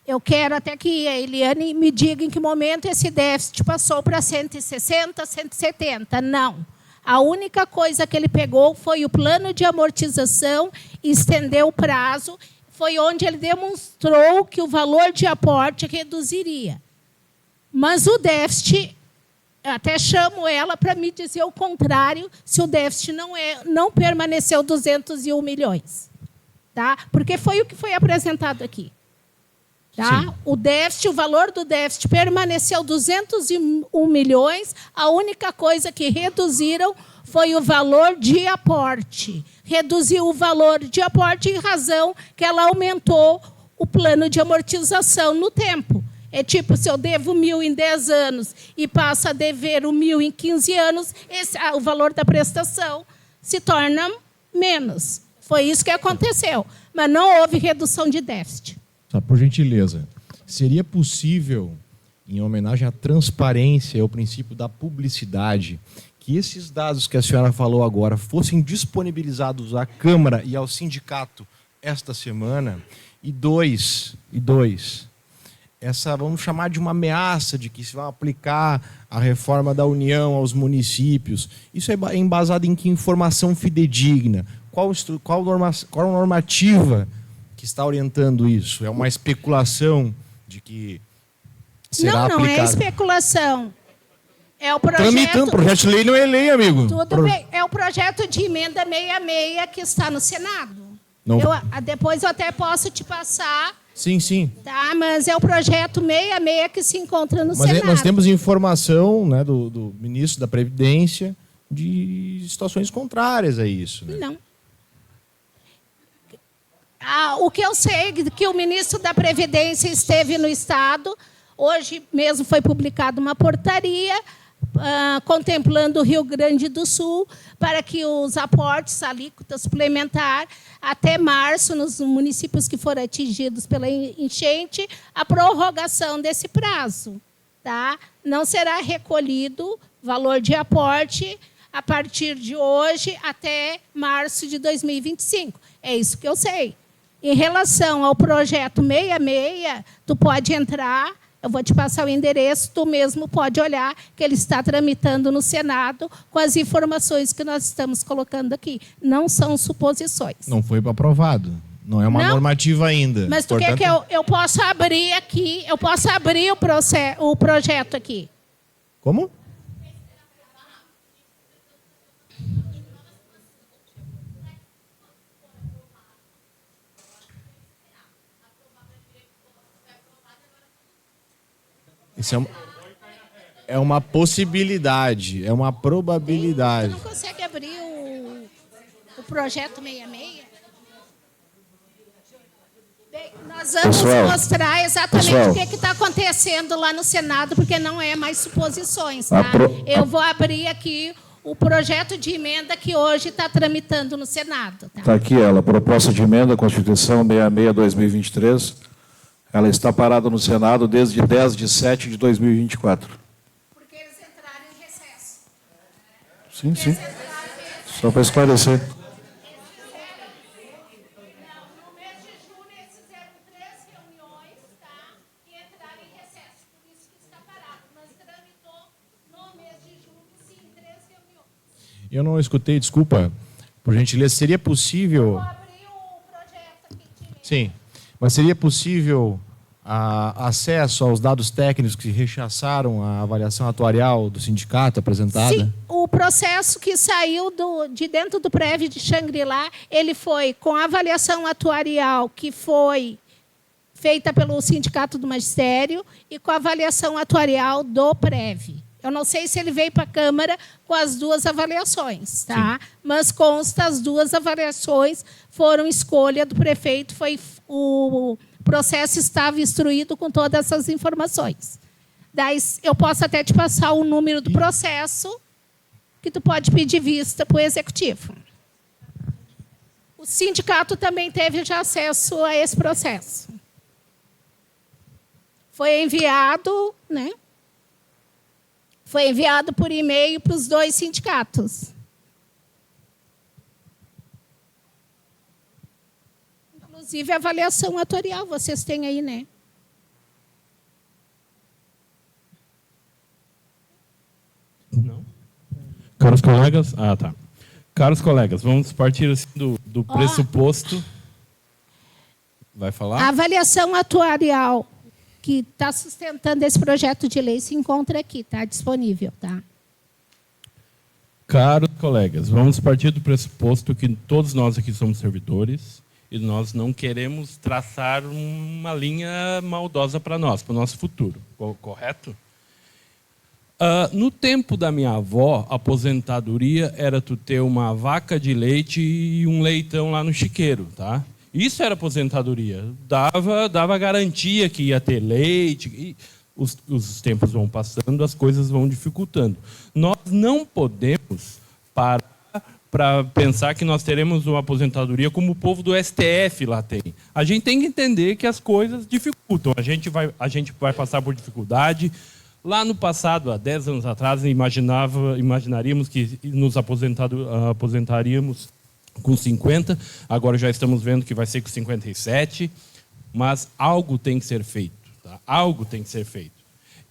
Eu quero até que a Eliane me diga em que momento esse déficit passou para 160, 170. Não. A única coisa que ele pegou foi o plano de amortização e estendeu o prazo. Foi onde ele demonstrou que o valor de aporte reduziria. Mas o déficit, até chamo ela para me dizer o contrário, se o déficit não permaneceu 201 milhões. Tá? Porque foi o que foi apresentado aqui. Tá? O valor do déficit permaneceu 201 milhões, a única coisa que reduziram foi o valor de aporte. Reduziu o valor de aporte em razão que ela aumentou o plano de amortização no tempo. É tipo, se eu devo 1.000 em 10 anos e passo a dever o 1.000 em 15 anos, o valor da prestação se torna menos. Foi isso que aconteceu. Mas não houve redução de déficit. Por gentileza, seria possível, em homenagem à transparência e ao princípio da publicidade, que esses dados que a senhora falou agora fossem disponibilizados à Câmara e ao sindicato esta semana? E dois, essa, vamos chamar de uma ameaça de que se vai aplicar a reforma da União aos municípios. Isso é embasado em que informação fidedigna? Qual normativa que está orientando isso? É uma especulação de que será aplicado? Não é especulação. É o projeto... Tramitando, projeto de lei não é lei, amigo. Tudo bem. É o projeto de emenda 66 que está no Senado. Não. Depois eu até posso te passar. Sim. Tá, mas é o projeto 66 que se encontra no Senado. Mas nós temos informação, né, do ministro da Previdência de situações contrárias a isso. Né? Não. O que eu sei é que o ministro da Previdência esteve no Estado. Hoje mesmo foi publicada uma portaria contemplando o Rio Grande do Sul para que os aportes, alíquota suplementar, até março, nos municípios que foram atingidos pela enchente, a prorrogação desse prazo. Tá? Não será recolhido valor de aporte a partir de hoje até março de 2025. É isso que eu sei. Em relação ao projeto 66, tu pode entrar, eu vou te passar o endereço, tu mesmo pode olhar que ele está tramitando no Senado com as informações que nós estamos colocando aqui. Não são suposições. Não foi aprovado. Não é uma normativa ainda. Mas tu quer que eu possa abrir aqui, eu posso abrir o projeto aqui? Como? Isso é uma possibilidade, é uma probabilidade. Você não consegue abrir o projeto 66? Bem, nós vamos mostrar exatamente o que está acontecendo lá no Senado, porque não é mais suposições. Tá? Eu vou abrir aqui o projeto de emenda que hoje está tramitando no Senado. Está aqui ela, proposta de emenda à Constituição 66/2023. Ela está parada no Senado desde 10/7/2024. Porque eles entraram em recesso. Sim, sim. Só para esclarecer. Eu não escutei, desculpa. Por gentileza, seria possível... Sim, mas seria possível acesso aos dados técnicos que rechaçaram a avaliação atuarial do sindicato apresentada? Sim, o processo que saiu de dentro do PREV de Xangri-Lá, ele foi com a avaliação atuarial que foi feita pelo Sindicato do Magistério e com a avaliação atuarial do PREV. Eu não sei se ele veio para a Câmara com as duas avaliações, tá? Mas consta, as duas avaliações foram escolha do prefeito, o processo estava instruído com todas essas informações. Daí eu posso até te passar o número do processo que tu pode pedir vista para o Executivo. O sindicato também teve já acesso a esse processo. Foi enviado, né? Foi enviado por e-mail para os dois sindicatos. Inclusive a avaliação atuarial, vocês têm aí, né? Não. Caros colegas, tá. Caros colegas, vamos partir assim, do pressuposto. Vai falar? A avaliação atuarial que está sustentando esse projeto de lei se encontra aqui, está disponível, tá? Caros colegas, vamos partir do pressuposto que todos nós aqui somos servidores e nós não queremos traçar uma linha maldosa para nós, para o nosso futuro, correto? No tempo da minha avó, a aposentadoria era tu ter uma vaca de leite e um leitão lá no chiqueiro, tá? Isso era aposentadoria. Dava garantia que ia ter leite. E os tempos vão passando, as coisas vão dificultando. Nós não podemos parar para pensar que nós teremos uma aposentadoria como o povo do STF lá tem. A gente tem que entender que as coisas dificultam. A gente vai passar por dificuldade. Lá no passado, há 10 anos atrás, imaginaríamos que nos aposentaríamos com 50, agora já estamos vendo que vai ser com 57, mas algo tem que ser feito. Tá? Algo tem que ser feito.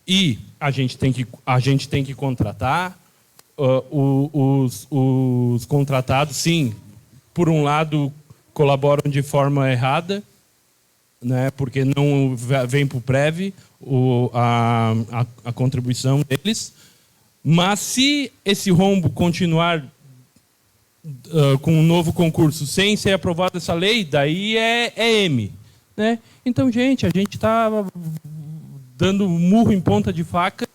E a gente tem que contratar. Os contratados, sim, por um lado, colaboram de forma errada, né, porque não vem para o PREV a contribuição deles, mas se esse rombo continuar com um novo concurso sem ser aprovada essa lei, daí é M. Né? Então, gente, a gente está dando murro em ponta de faca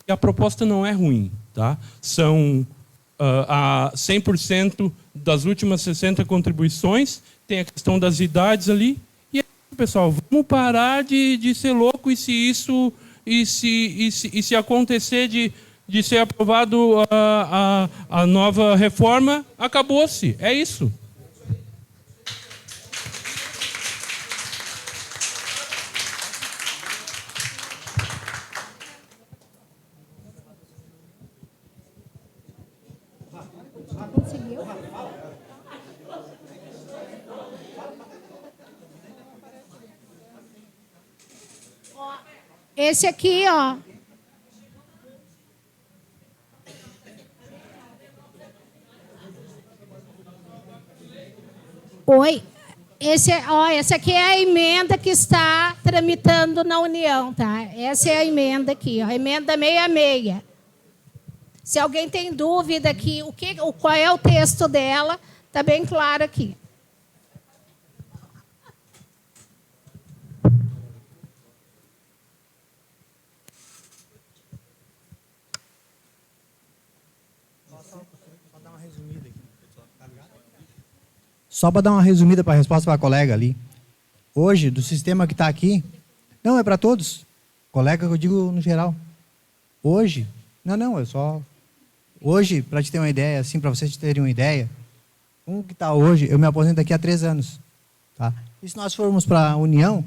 e a proposta não é ruim. Tá? São 100% das últimas 60 contribuições, tem a questão das idades ali. E aí, pessoal, vamos parar de ser louco e se acontecer de ser aprovado a nova reforma, acabou-se. É isso. Esse aqui, ó. Oi. Essa aqui é a emenda que está tramitando na União, tá? Essa é a emenda aqui, ó, a emenda 66. Se alguém tem dúvida aqui, qual é o texto dela, está bem claro aqui. Só para dar uma resumida para a resposta para a colega ali. Hoje, do sistema que está aqui, não, é para todos. Colega, eu digo no geral. Hoje, não, eu só Hoje, para te ter uma ideia, assim, para vocês terem uma ideia, como que está hoje, eu me aposento daqui a 3 anos. Tá? E se nós formos para a União,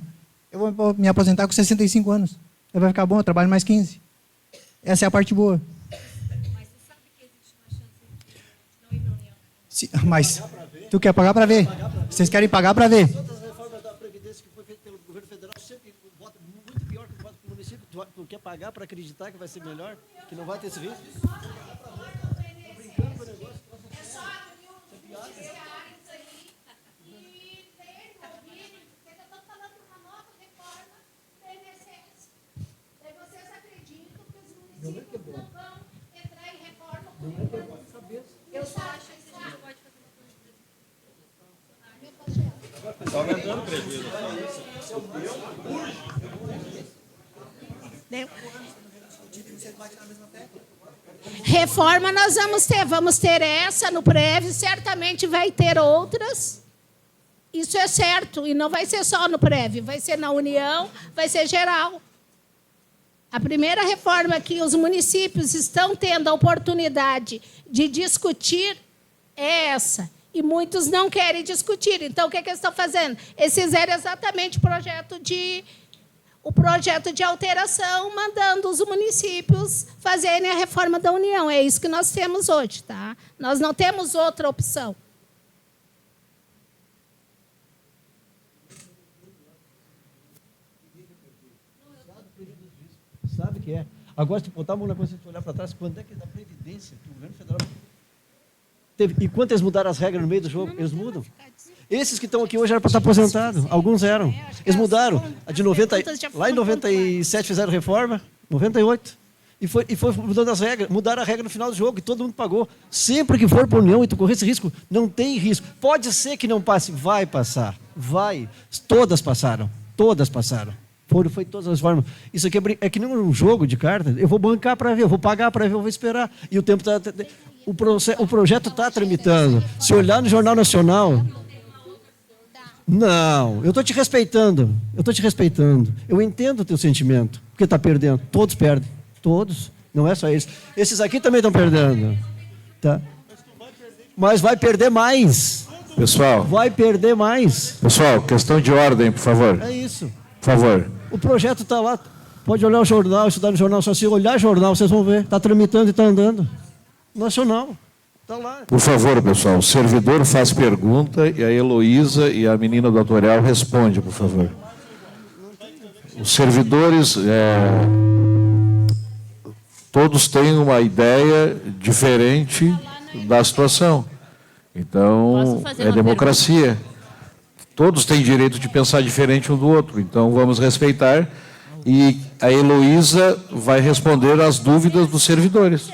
eu vou me aposentar com 65 anos. Aí vai ficar bom, eu trabalho mais 15. Essa é a parte boa. Mas você sabe que existe uma chance de não ir para a União? Mas tu quer pagar para ver? Vocês querem pagar para ver? Todas as reformas da Previdência que foi feita pelo governo federal sempre votam muito pior que o voto do município. Tu quer pagar para acreditar que vai ser melhor? Que não vai ter esse risco? Está aumentando o prejuízo. Reforma nós vamos ter essa no PREV, certamente vai ter outras. Isso é certo, e não vai ser só no PREV, vai ser na União, vai ser geral. A primeira reforma que os municípios estão tendo a oportunidade de discutir é essa. E muitos não querem discutir. Então, o que eles estão fazendo? Eles fizeram exatamente o projeto de alteração, mandando os municípios fazerem a reforma da União. É isso que nós temos hoje. Tá? Nós não temos outra opção. Sabe que é. Agora, se botar a mão na coisa, se olhar para trás, quando é que é da Previdência que o governo federal teve? E quanto eles mudaram as regras no meio do jogo? Eles mudam. Esses que estão aqui hoje eram para estar aposentados. Alguns eram. Eles mudaram. A de 90, lá em 97 fizeram reforma, 98. E foi mudando as regras. Mudaram a regra no final do jogo e todo mundo pagou. Sempre que for para a União e tu correr esse risco, não tem risco. Pode ser que não passe. Vai passar. Vai. Todas passaram. Todas passaram. Foi todas as formas. Isso aqui é que nem um jogo de cartas. Eu vou bancar para ver, eu vou pagar para ver, eu vou esperar. E o tempo está... O projeto está tramitando. Se olhar no Jornal Nacional... Não, eu estou te respeitando. Eu entendo o teu sentimento. Porque está perdendo. Todos perdem. Todos. Não é só eles. Esses aqui também estão perdendo. Tá? Mas vai perder mais. Pessoal. Vai perder mais. Pessoal, questão de ordem, por favor. É isso. Por favor. O projeto está lá. Pode olhar o jornal, estudar no jornal. Só se olhar o jornal, vocês vão ver. Está tramitando e está andando. Nacional. Está lá. Por favor, pessoal, o servidor faz pergunta e a Heloísa e a menina do atuarial responde, por favor. Os servidores, todos têm uma ideia diferente da situação. Então, é democracia. Todos têm direito de pensar diferente um do outro. Então, vamos respeitar. E a Heloísa vai responder às dúvidas dos servidores.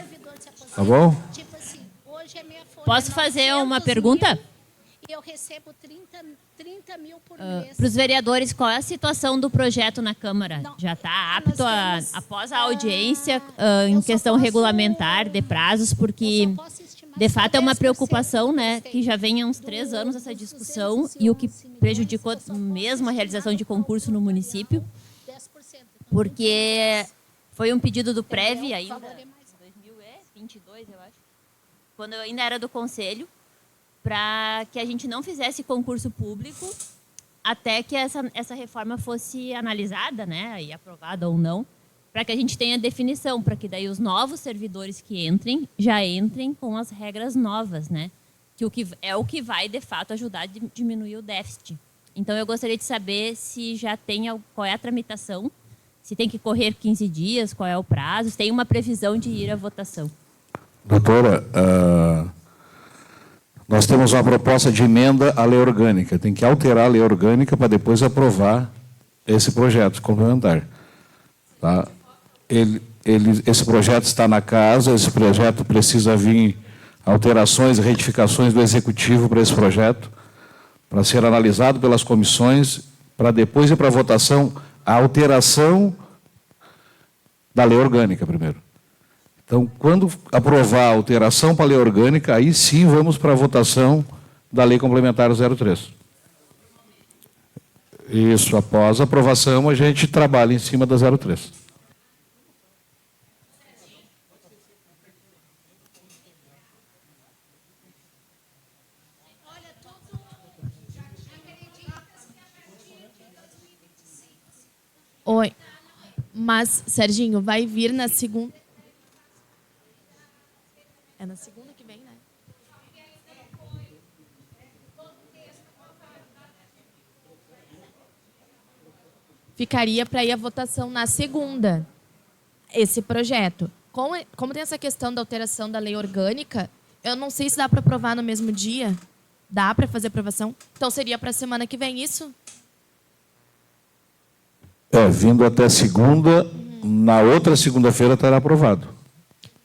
Tá bom? Posso fazer uma pergunta? Eu recebo 30 mil por mês. Para os vereadores, qual é a situação do projeto na Câmara? Já está apto após a audiência em questão regulamentar de prazos, porque de fato é uma preocupação, né, que já vem há uns 3 anos essa discussão e o que prejudicou mesmo a realização de concurso no município, porque foi um pedido do PREV ainda, 2022, eu acho, quando eu ainda era do Conselho, para que a gente não fizesse concurso público até que essa reforma fosse analisada, né, e aprovada ou não, para que a gente tenha definição, para que daí os novos servidores que entrem, já entrem com as regras novas, né, que o que vai, de fato, ajudar a diminuir o déficit. Então, eu gostaria de saber se já tem, qual é a tramitação, se tem que correr 15 dias, qual é o prazo, se tem uma previsão de ir à votação. Doutora, nós temos uma proposta de emenda à lei orgânica. Tem que alterar a lei orgânica para depois aprovar esse projeto complementar. Tá? Esse projeto está na casa, esse projeto precisa vir alterações e retificações do Executivo para esse projeto, para ser analisado pelas comissões, para depois ir para a votação a alteração da lei orgânica primeiro. Então, quando aprovar a alteração para a lei orgânica, aí sim vamos para a votação da lei complementar 03. Isso, após a aprovação, a gente trabalha em cima da 03. Oi. Mas, Serginho, vai vir na segunda... É na segunda que vem, né? Ficaria para ir à votação na segunda, esse projeto. Como tem essa questão da alteração da lei orgânica, eu não sei se dá para aprovar no mesmo dia. Dá para fazer aprovação? Então seria para a semana que vem isso? Vindo até segunda, na outra segunda-feira estará aprovado.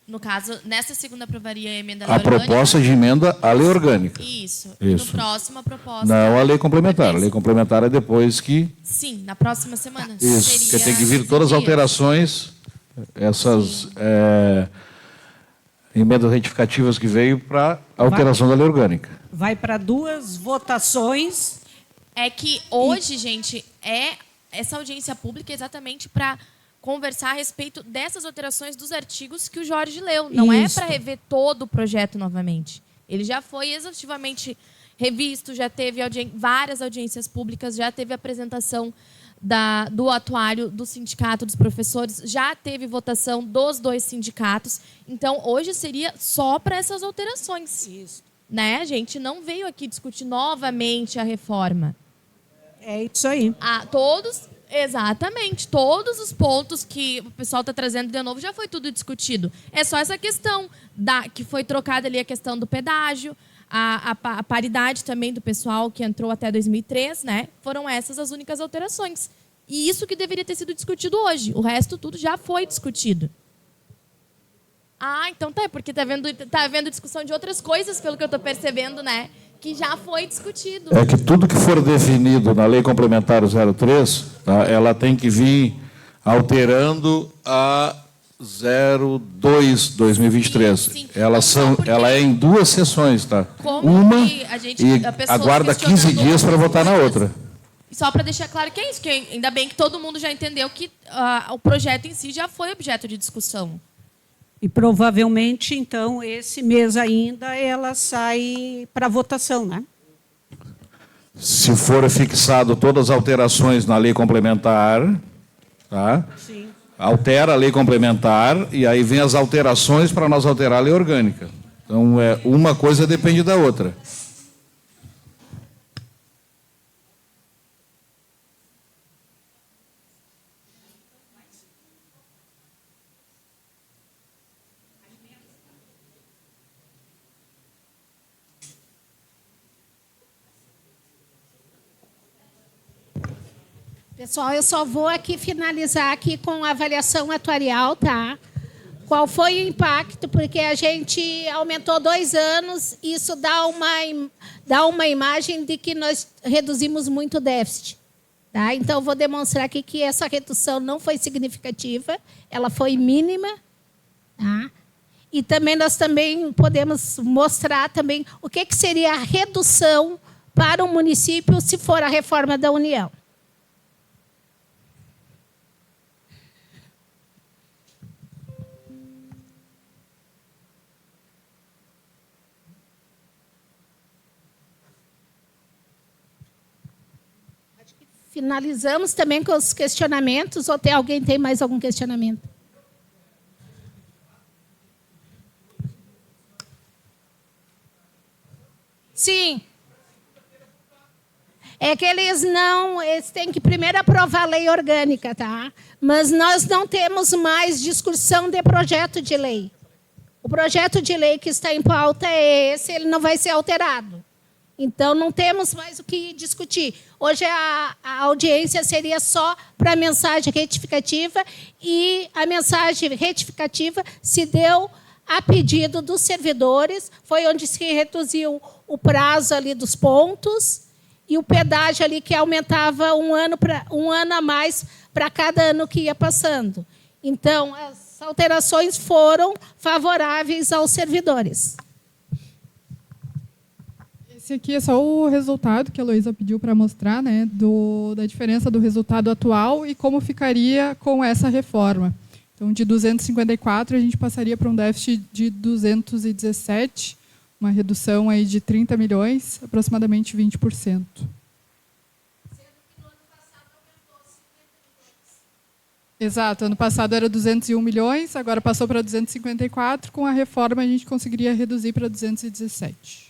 No caso, nessa segunda aprovaria a emenda à A lei orgânica? proposta de emenda à lei orgânica. Isso. Isso. E no próximo, a proposta... Não a lei complementar. A lei complementar é depois que... Sim, na próxima semana. Isso, Seria porque tem que vir todas as alterações, essas emendas retificativas que veio para a alteração da lei orgânica. Vai para 2 votações. É que hoje, gente, essa audiência pública é exatamente para conversar a respeito dessas alterações dos artigos que o Jorge leu. Não é para rever todo o projeto novamente. Ele já foi exaustivamente revisto, já teve várias audiências públicas, já teve apresentação do atuário do sindicato dos professores, já teve votação dos 2 sindicatos. Então, hoje seria só para essas alterações. Isso. Né? A gente não veio aqui discutir novamente a reforma. É isso aí. Exatamente. Todos os pontos que o pessoal está trazendo de novo já foi tudo discutido. É só essa questão que foi trocada ali, a questão do pedágio, a paridade também do pessoal que entrou até 2003, né? Foram essas as únicas alterações. E isso que deveria ter sido discutido hoje. O resto tudo já foi discutido. Então tá, porque tá havendo discussão de outras coisas, pelo que eu estou percebendo, né? Que já foi discutido. É que tudo que for definido na Lei Complementar 03, tá, ela tem que vir alterando a 02/2023. Ela é em 2 sessões, tá? Uma e aguarda 15 dias para votar na outra. Só para deixar claro que é isso, que ainda bem que todo mundo já entendeu que o projeto em si já foi objeto de discussão. E provavelmente, então, esse mês ainda ela sai para votação, né? Se for fixado todas as alterações na lei complementar, tá? Sim. Altera a lei complementar e aí vem as alterações para nós alterar a lei orgânica. Então, uma coisa depende da outra. Pessoal, eu só vou aqui finalizar aqui com a avaliação atuarial, tá? Qual foi o impacto? Porque a gente aumentou 2 anos, isso dá uma imagem de que nós reduzimos muito o déficit. Tá? Então, eu vou demonstrar aqui que essa redução não foi significativa, ela foi mínima. Tá? E também nós podemos mostrar também o que seria a redução para o município se for a reforma da União. Finalizamos também com os questionamentos, ou alguém tem mais algum questionamento? Sim. É que eles têm que primeiro aprovar a lei orgânica, tá? Mas nós não temos mais discussão de projeto de lei. O projeto de lei que está em pauta é esse, ele não vai ser alterado. Então, não temos mais o que discutir. Hoje, a audiência seria só para a mensagem retificativa e a mensagem retificativa se deu a pedido dos servidores, foi onde se reduziu o prazo ali dos pontos e o pedágio ali que aumentava um ano a mais para cada ano que ia passando. Então, as alterações foram favoráveis aos servidores. Esse aqui é só o resultado que a Heloísa pediu para mostrar, né, da diferença do resultado atual e como ficaria com essa reforma. Então, de 254, a gente passaria para um déficit de 217, uma redução aí de 30 milhões, aproximadamente 20%. Exato. Ano passado era 201 milhões, agora passou para 254. Com a reforma, a gente conseguiria reduzir para 217.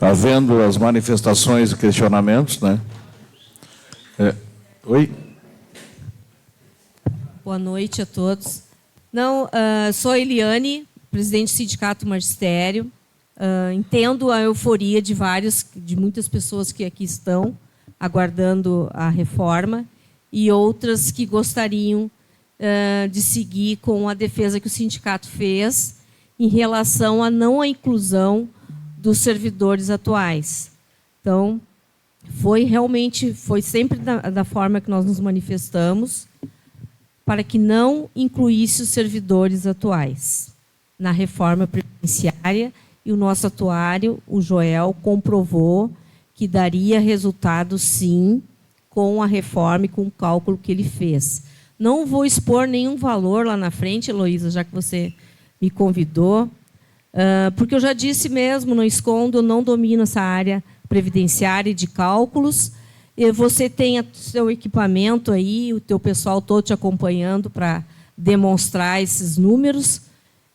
Havendo as manifestações e questionamentos, né? Oi? Boa noite a todos. Não, sou Eliane, presidente do Sindicato Magistério. Entendo a euforia de muitas pessoas que aqui estão aguardando a reforma e outras que gostariam de seguir com a defesa que o sindicato fez em relação à não inclusão dos servidores atuais. Então, foi sempre da forma que nós nos manifestamos, para que não incluísse os servidores atuais na reforma previdenciária, e o nosso atuário, o Joel, comprovou que daria resultado, sim, com a reforma e com o cálculo que ele fez. Não vou expor nenhum valor lá na frente, Heloísa, já que você me convidou, porque eu já disse mesmo, não escondo, eu não domino essa área previdenciária e de cálculos. E você tem o seu equipamento aí, o teu pessoal todo te acompanhando para demonstrar esses números.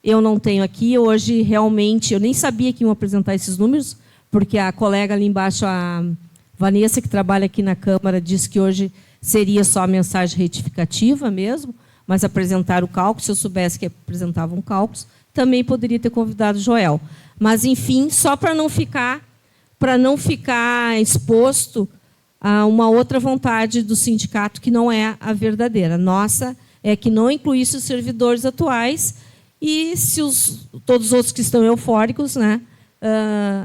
Eu não tenho aqui. Hoje, realmente, eu nem sabia que iam apresentar esses números, porque a colega ali embaixo, a Vanessa, que trabalha aqui na Câmara, disse que hoje seria só a mensagem retificativa mesmo, mas apresentar o cálculo. Se eu soubesse que apresentavam cálculos, também poderia ter convidado o Joel. Mas, enfim, só para não ficar exposto a uma outra vontade do sindicato que não é a verdadeira. Nossa é que não incluísse os servidores atuais e se todos os outros que estão eufóricos, né,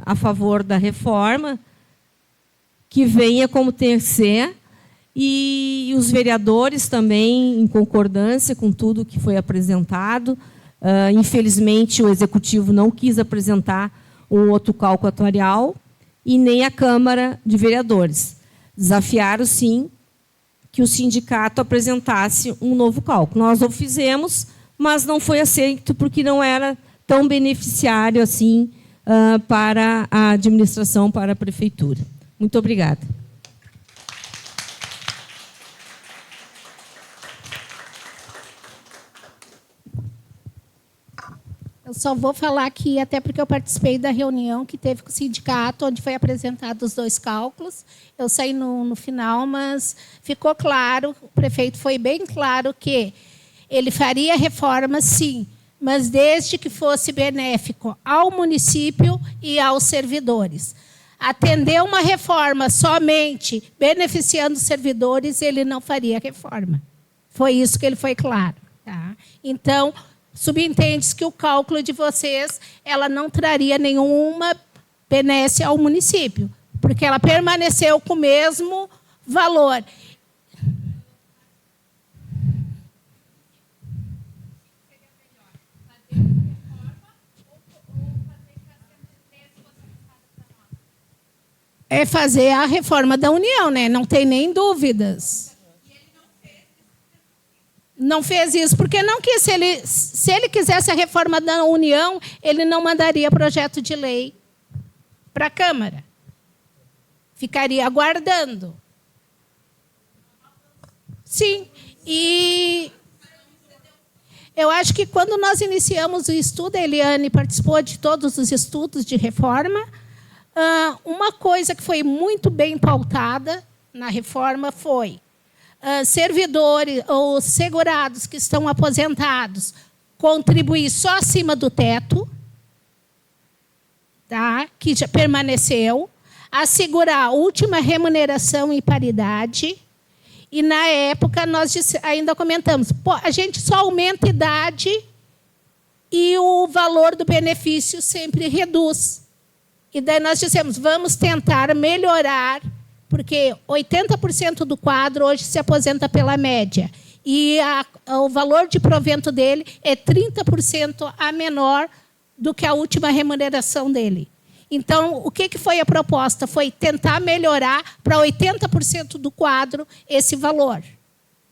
a favor da reforma, que venha como tem que ser, e os vereadores também em concordância com tudo que foi apresentado. Infelizmente, o Executivo não quis apresentar um outro cálculo atuarial e nem a Câmara de Vereadores. Desafiaram, sim, que o sindicato apresentasse um novo cálculo. Nós o fizemos, mas não foi aceito porque não era tão beneficiário assim para a administração, para a Prefeitura. Muito obrigada. Eu só vou falar aqui, até porque eu participei da reunião que teve com o sindicato, onde foi apresentado os dois cálculos. Eu saí no final, mas ficou claro, o prefeito foi bem claro que ele faria reforma, sim, mas desde que fosse benéfico ao município e aos servidores. Atender uma reforma somente beneficiando os servidores, ele não faria reforma. Foi isso que ele foi claro. Tá? Então, subentende-se que o cálculo de vocês ela não traria nenhuma benécia ao município, porque ela permaneceu com o mesmo valor. É fazer a reforma da União, né? Não tem nem dúvidas. Não fez isso porque não quis. Se ele quisesse a reforma da União, ele não mandaria projeto de lei para a Câmara. Ficaria aguardando. Sim. E eu acho que quando nós iniciamos o estudo, a Eliane participou de todos os estudos de reforma. Uma coisa que foi muito bem pautada na reforma foi servidores ou segurados que estão aposentados contribuir só acima do teto, tá? Que já permaneceu, assegurar a última remuneração em paridade. E, na época, nós ainda comentamos, a gente só aumenta a idade e o valor do benefício sempre reduz. E daí nós dissemos, vamos tentar melhorar, porque 80% do quadro hoje se aposenta pela média. e o valor de provento dele é 30% a menor do que a última remuneração dele. Então, o que foi a proposta? Foi tentar melhorar para 80% do quadro esse valor.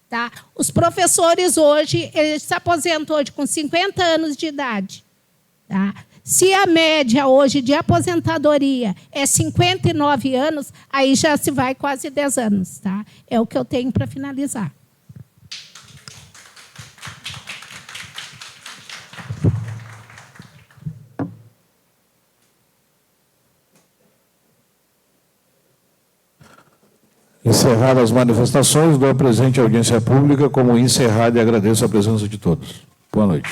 Tá? Os professores hoje, eles se aposentam hoje com 50 anos de idade. Tá? Se a média hoje de aposentadoria é 59 anos, aí já se vai quase 10 anos. Tá? É o que eu tenho para finalizar. Encerradas as manifestações, dou a presente audiência pública como encerrada e agradeço a presença de todos. Boa noite.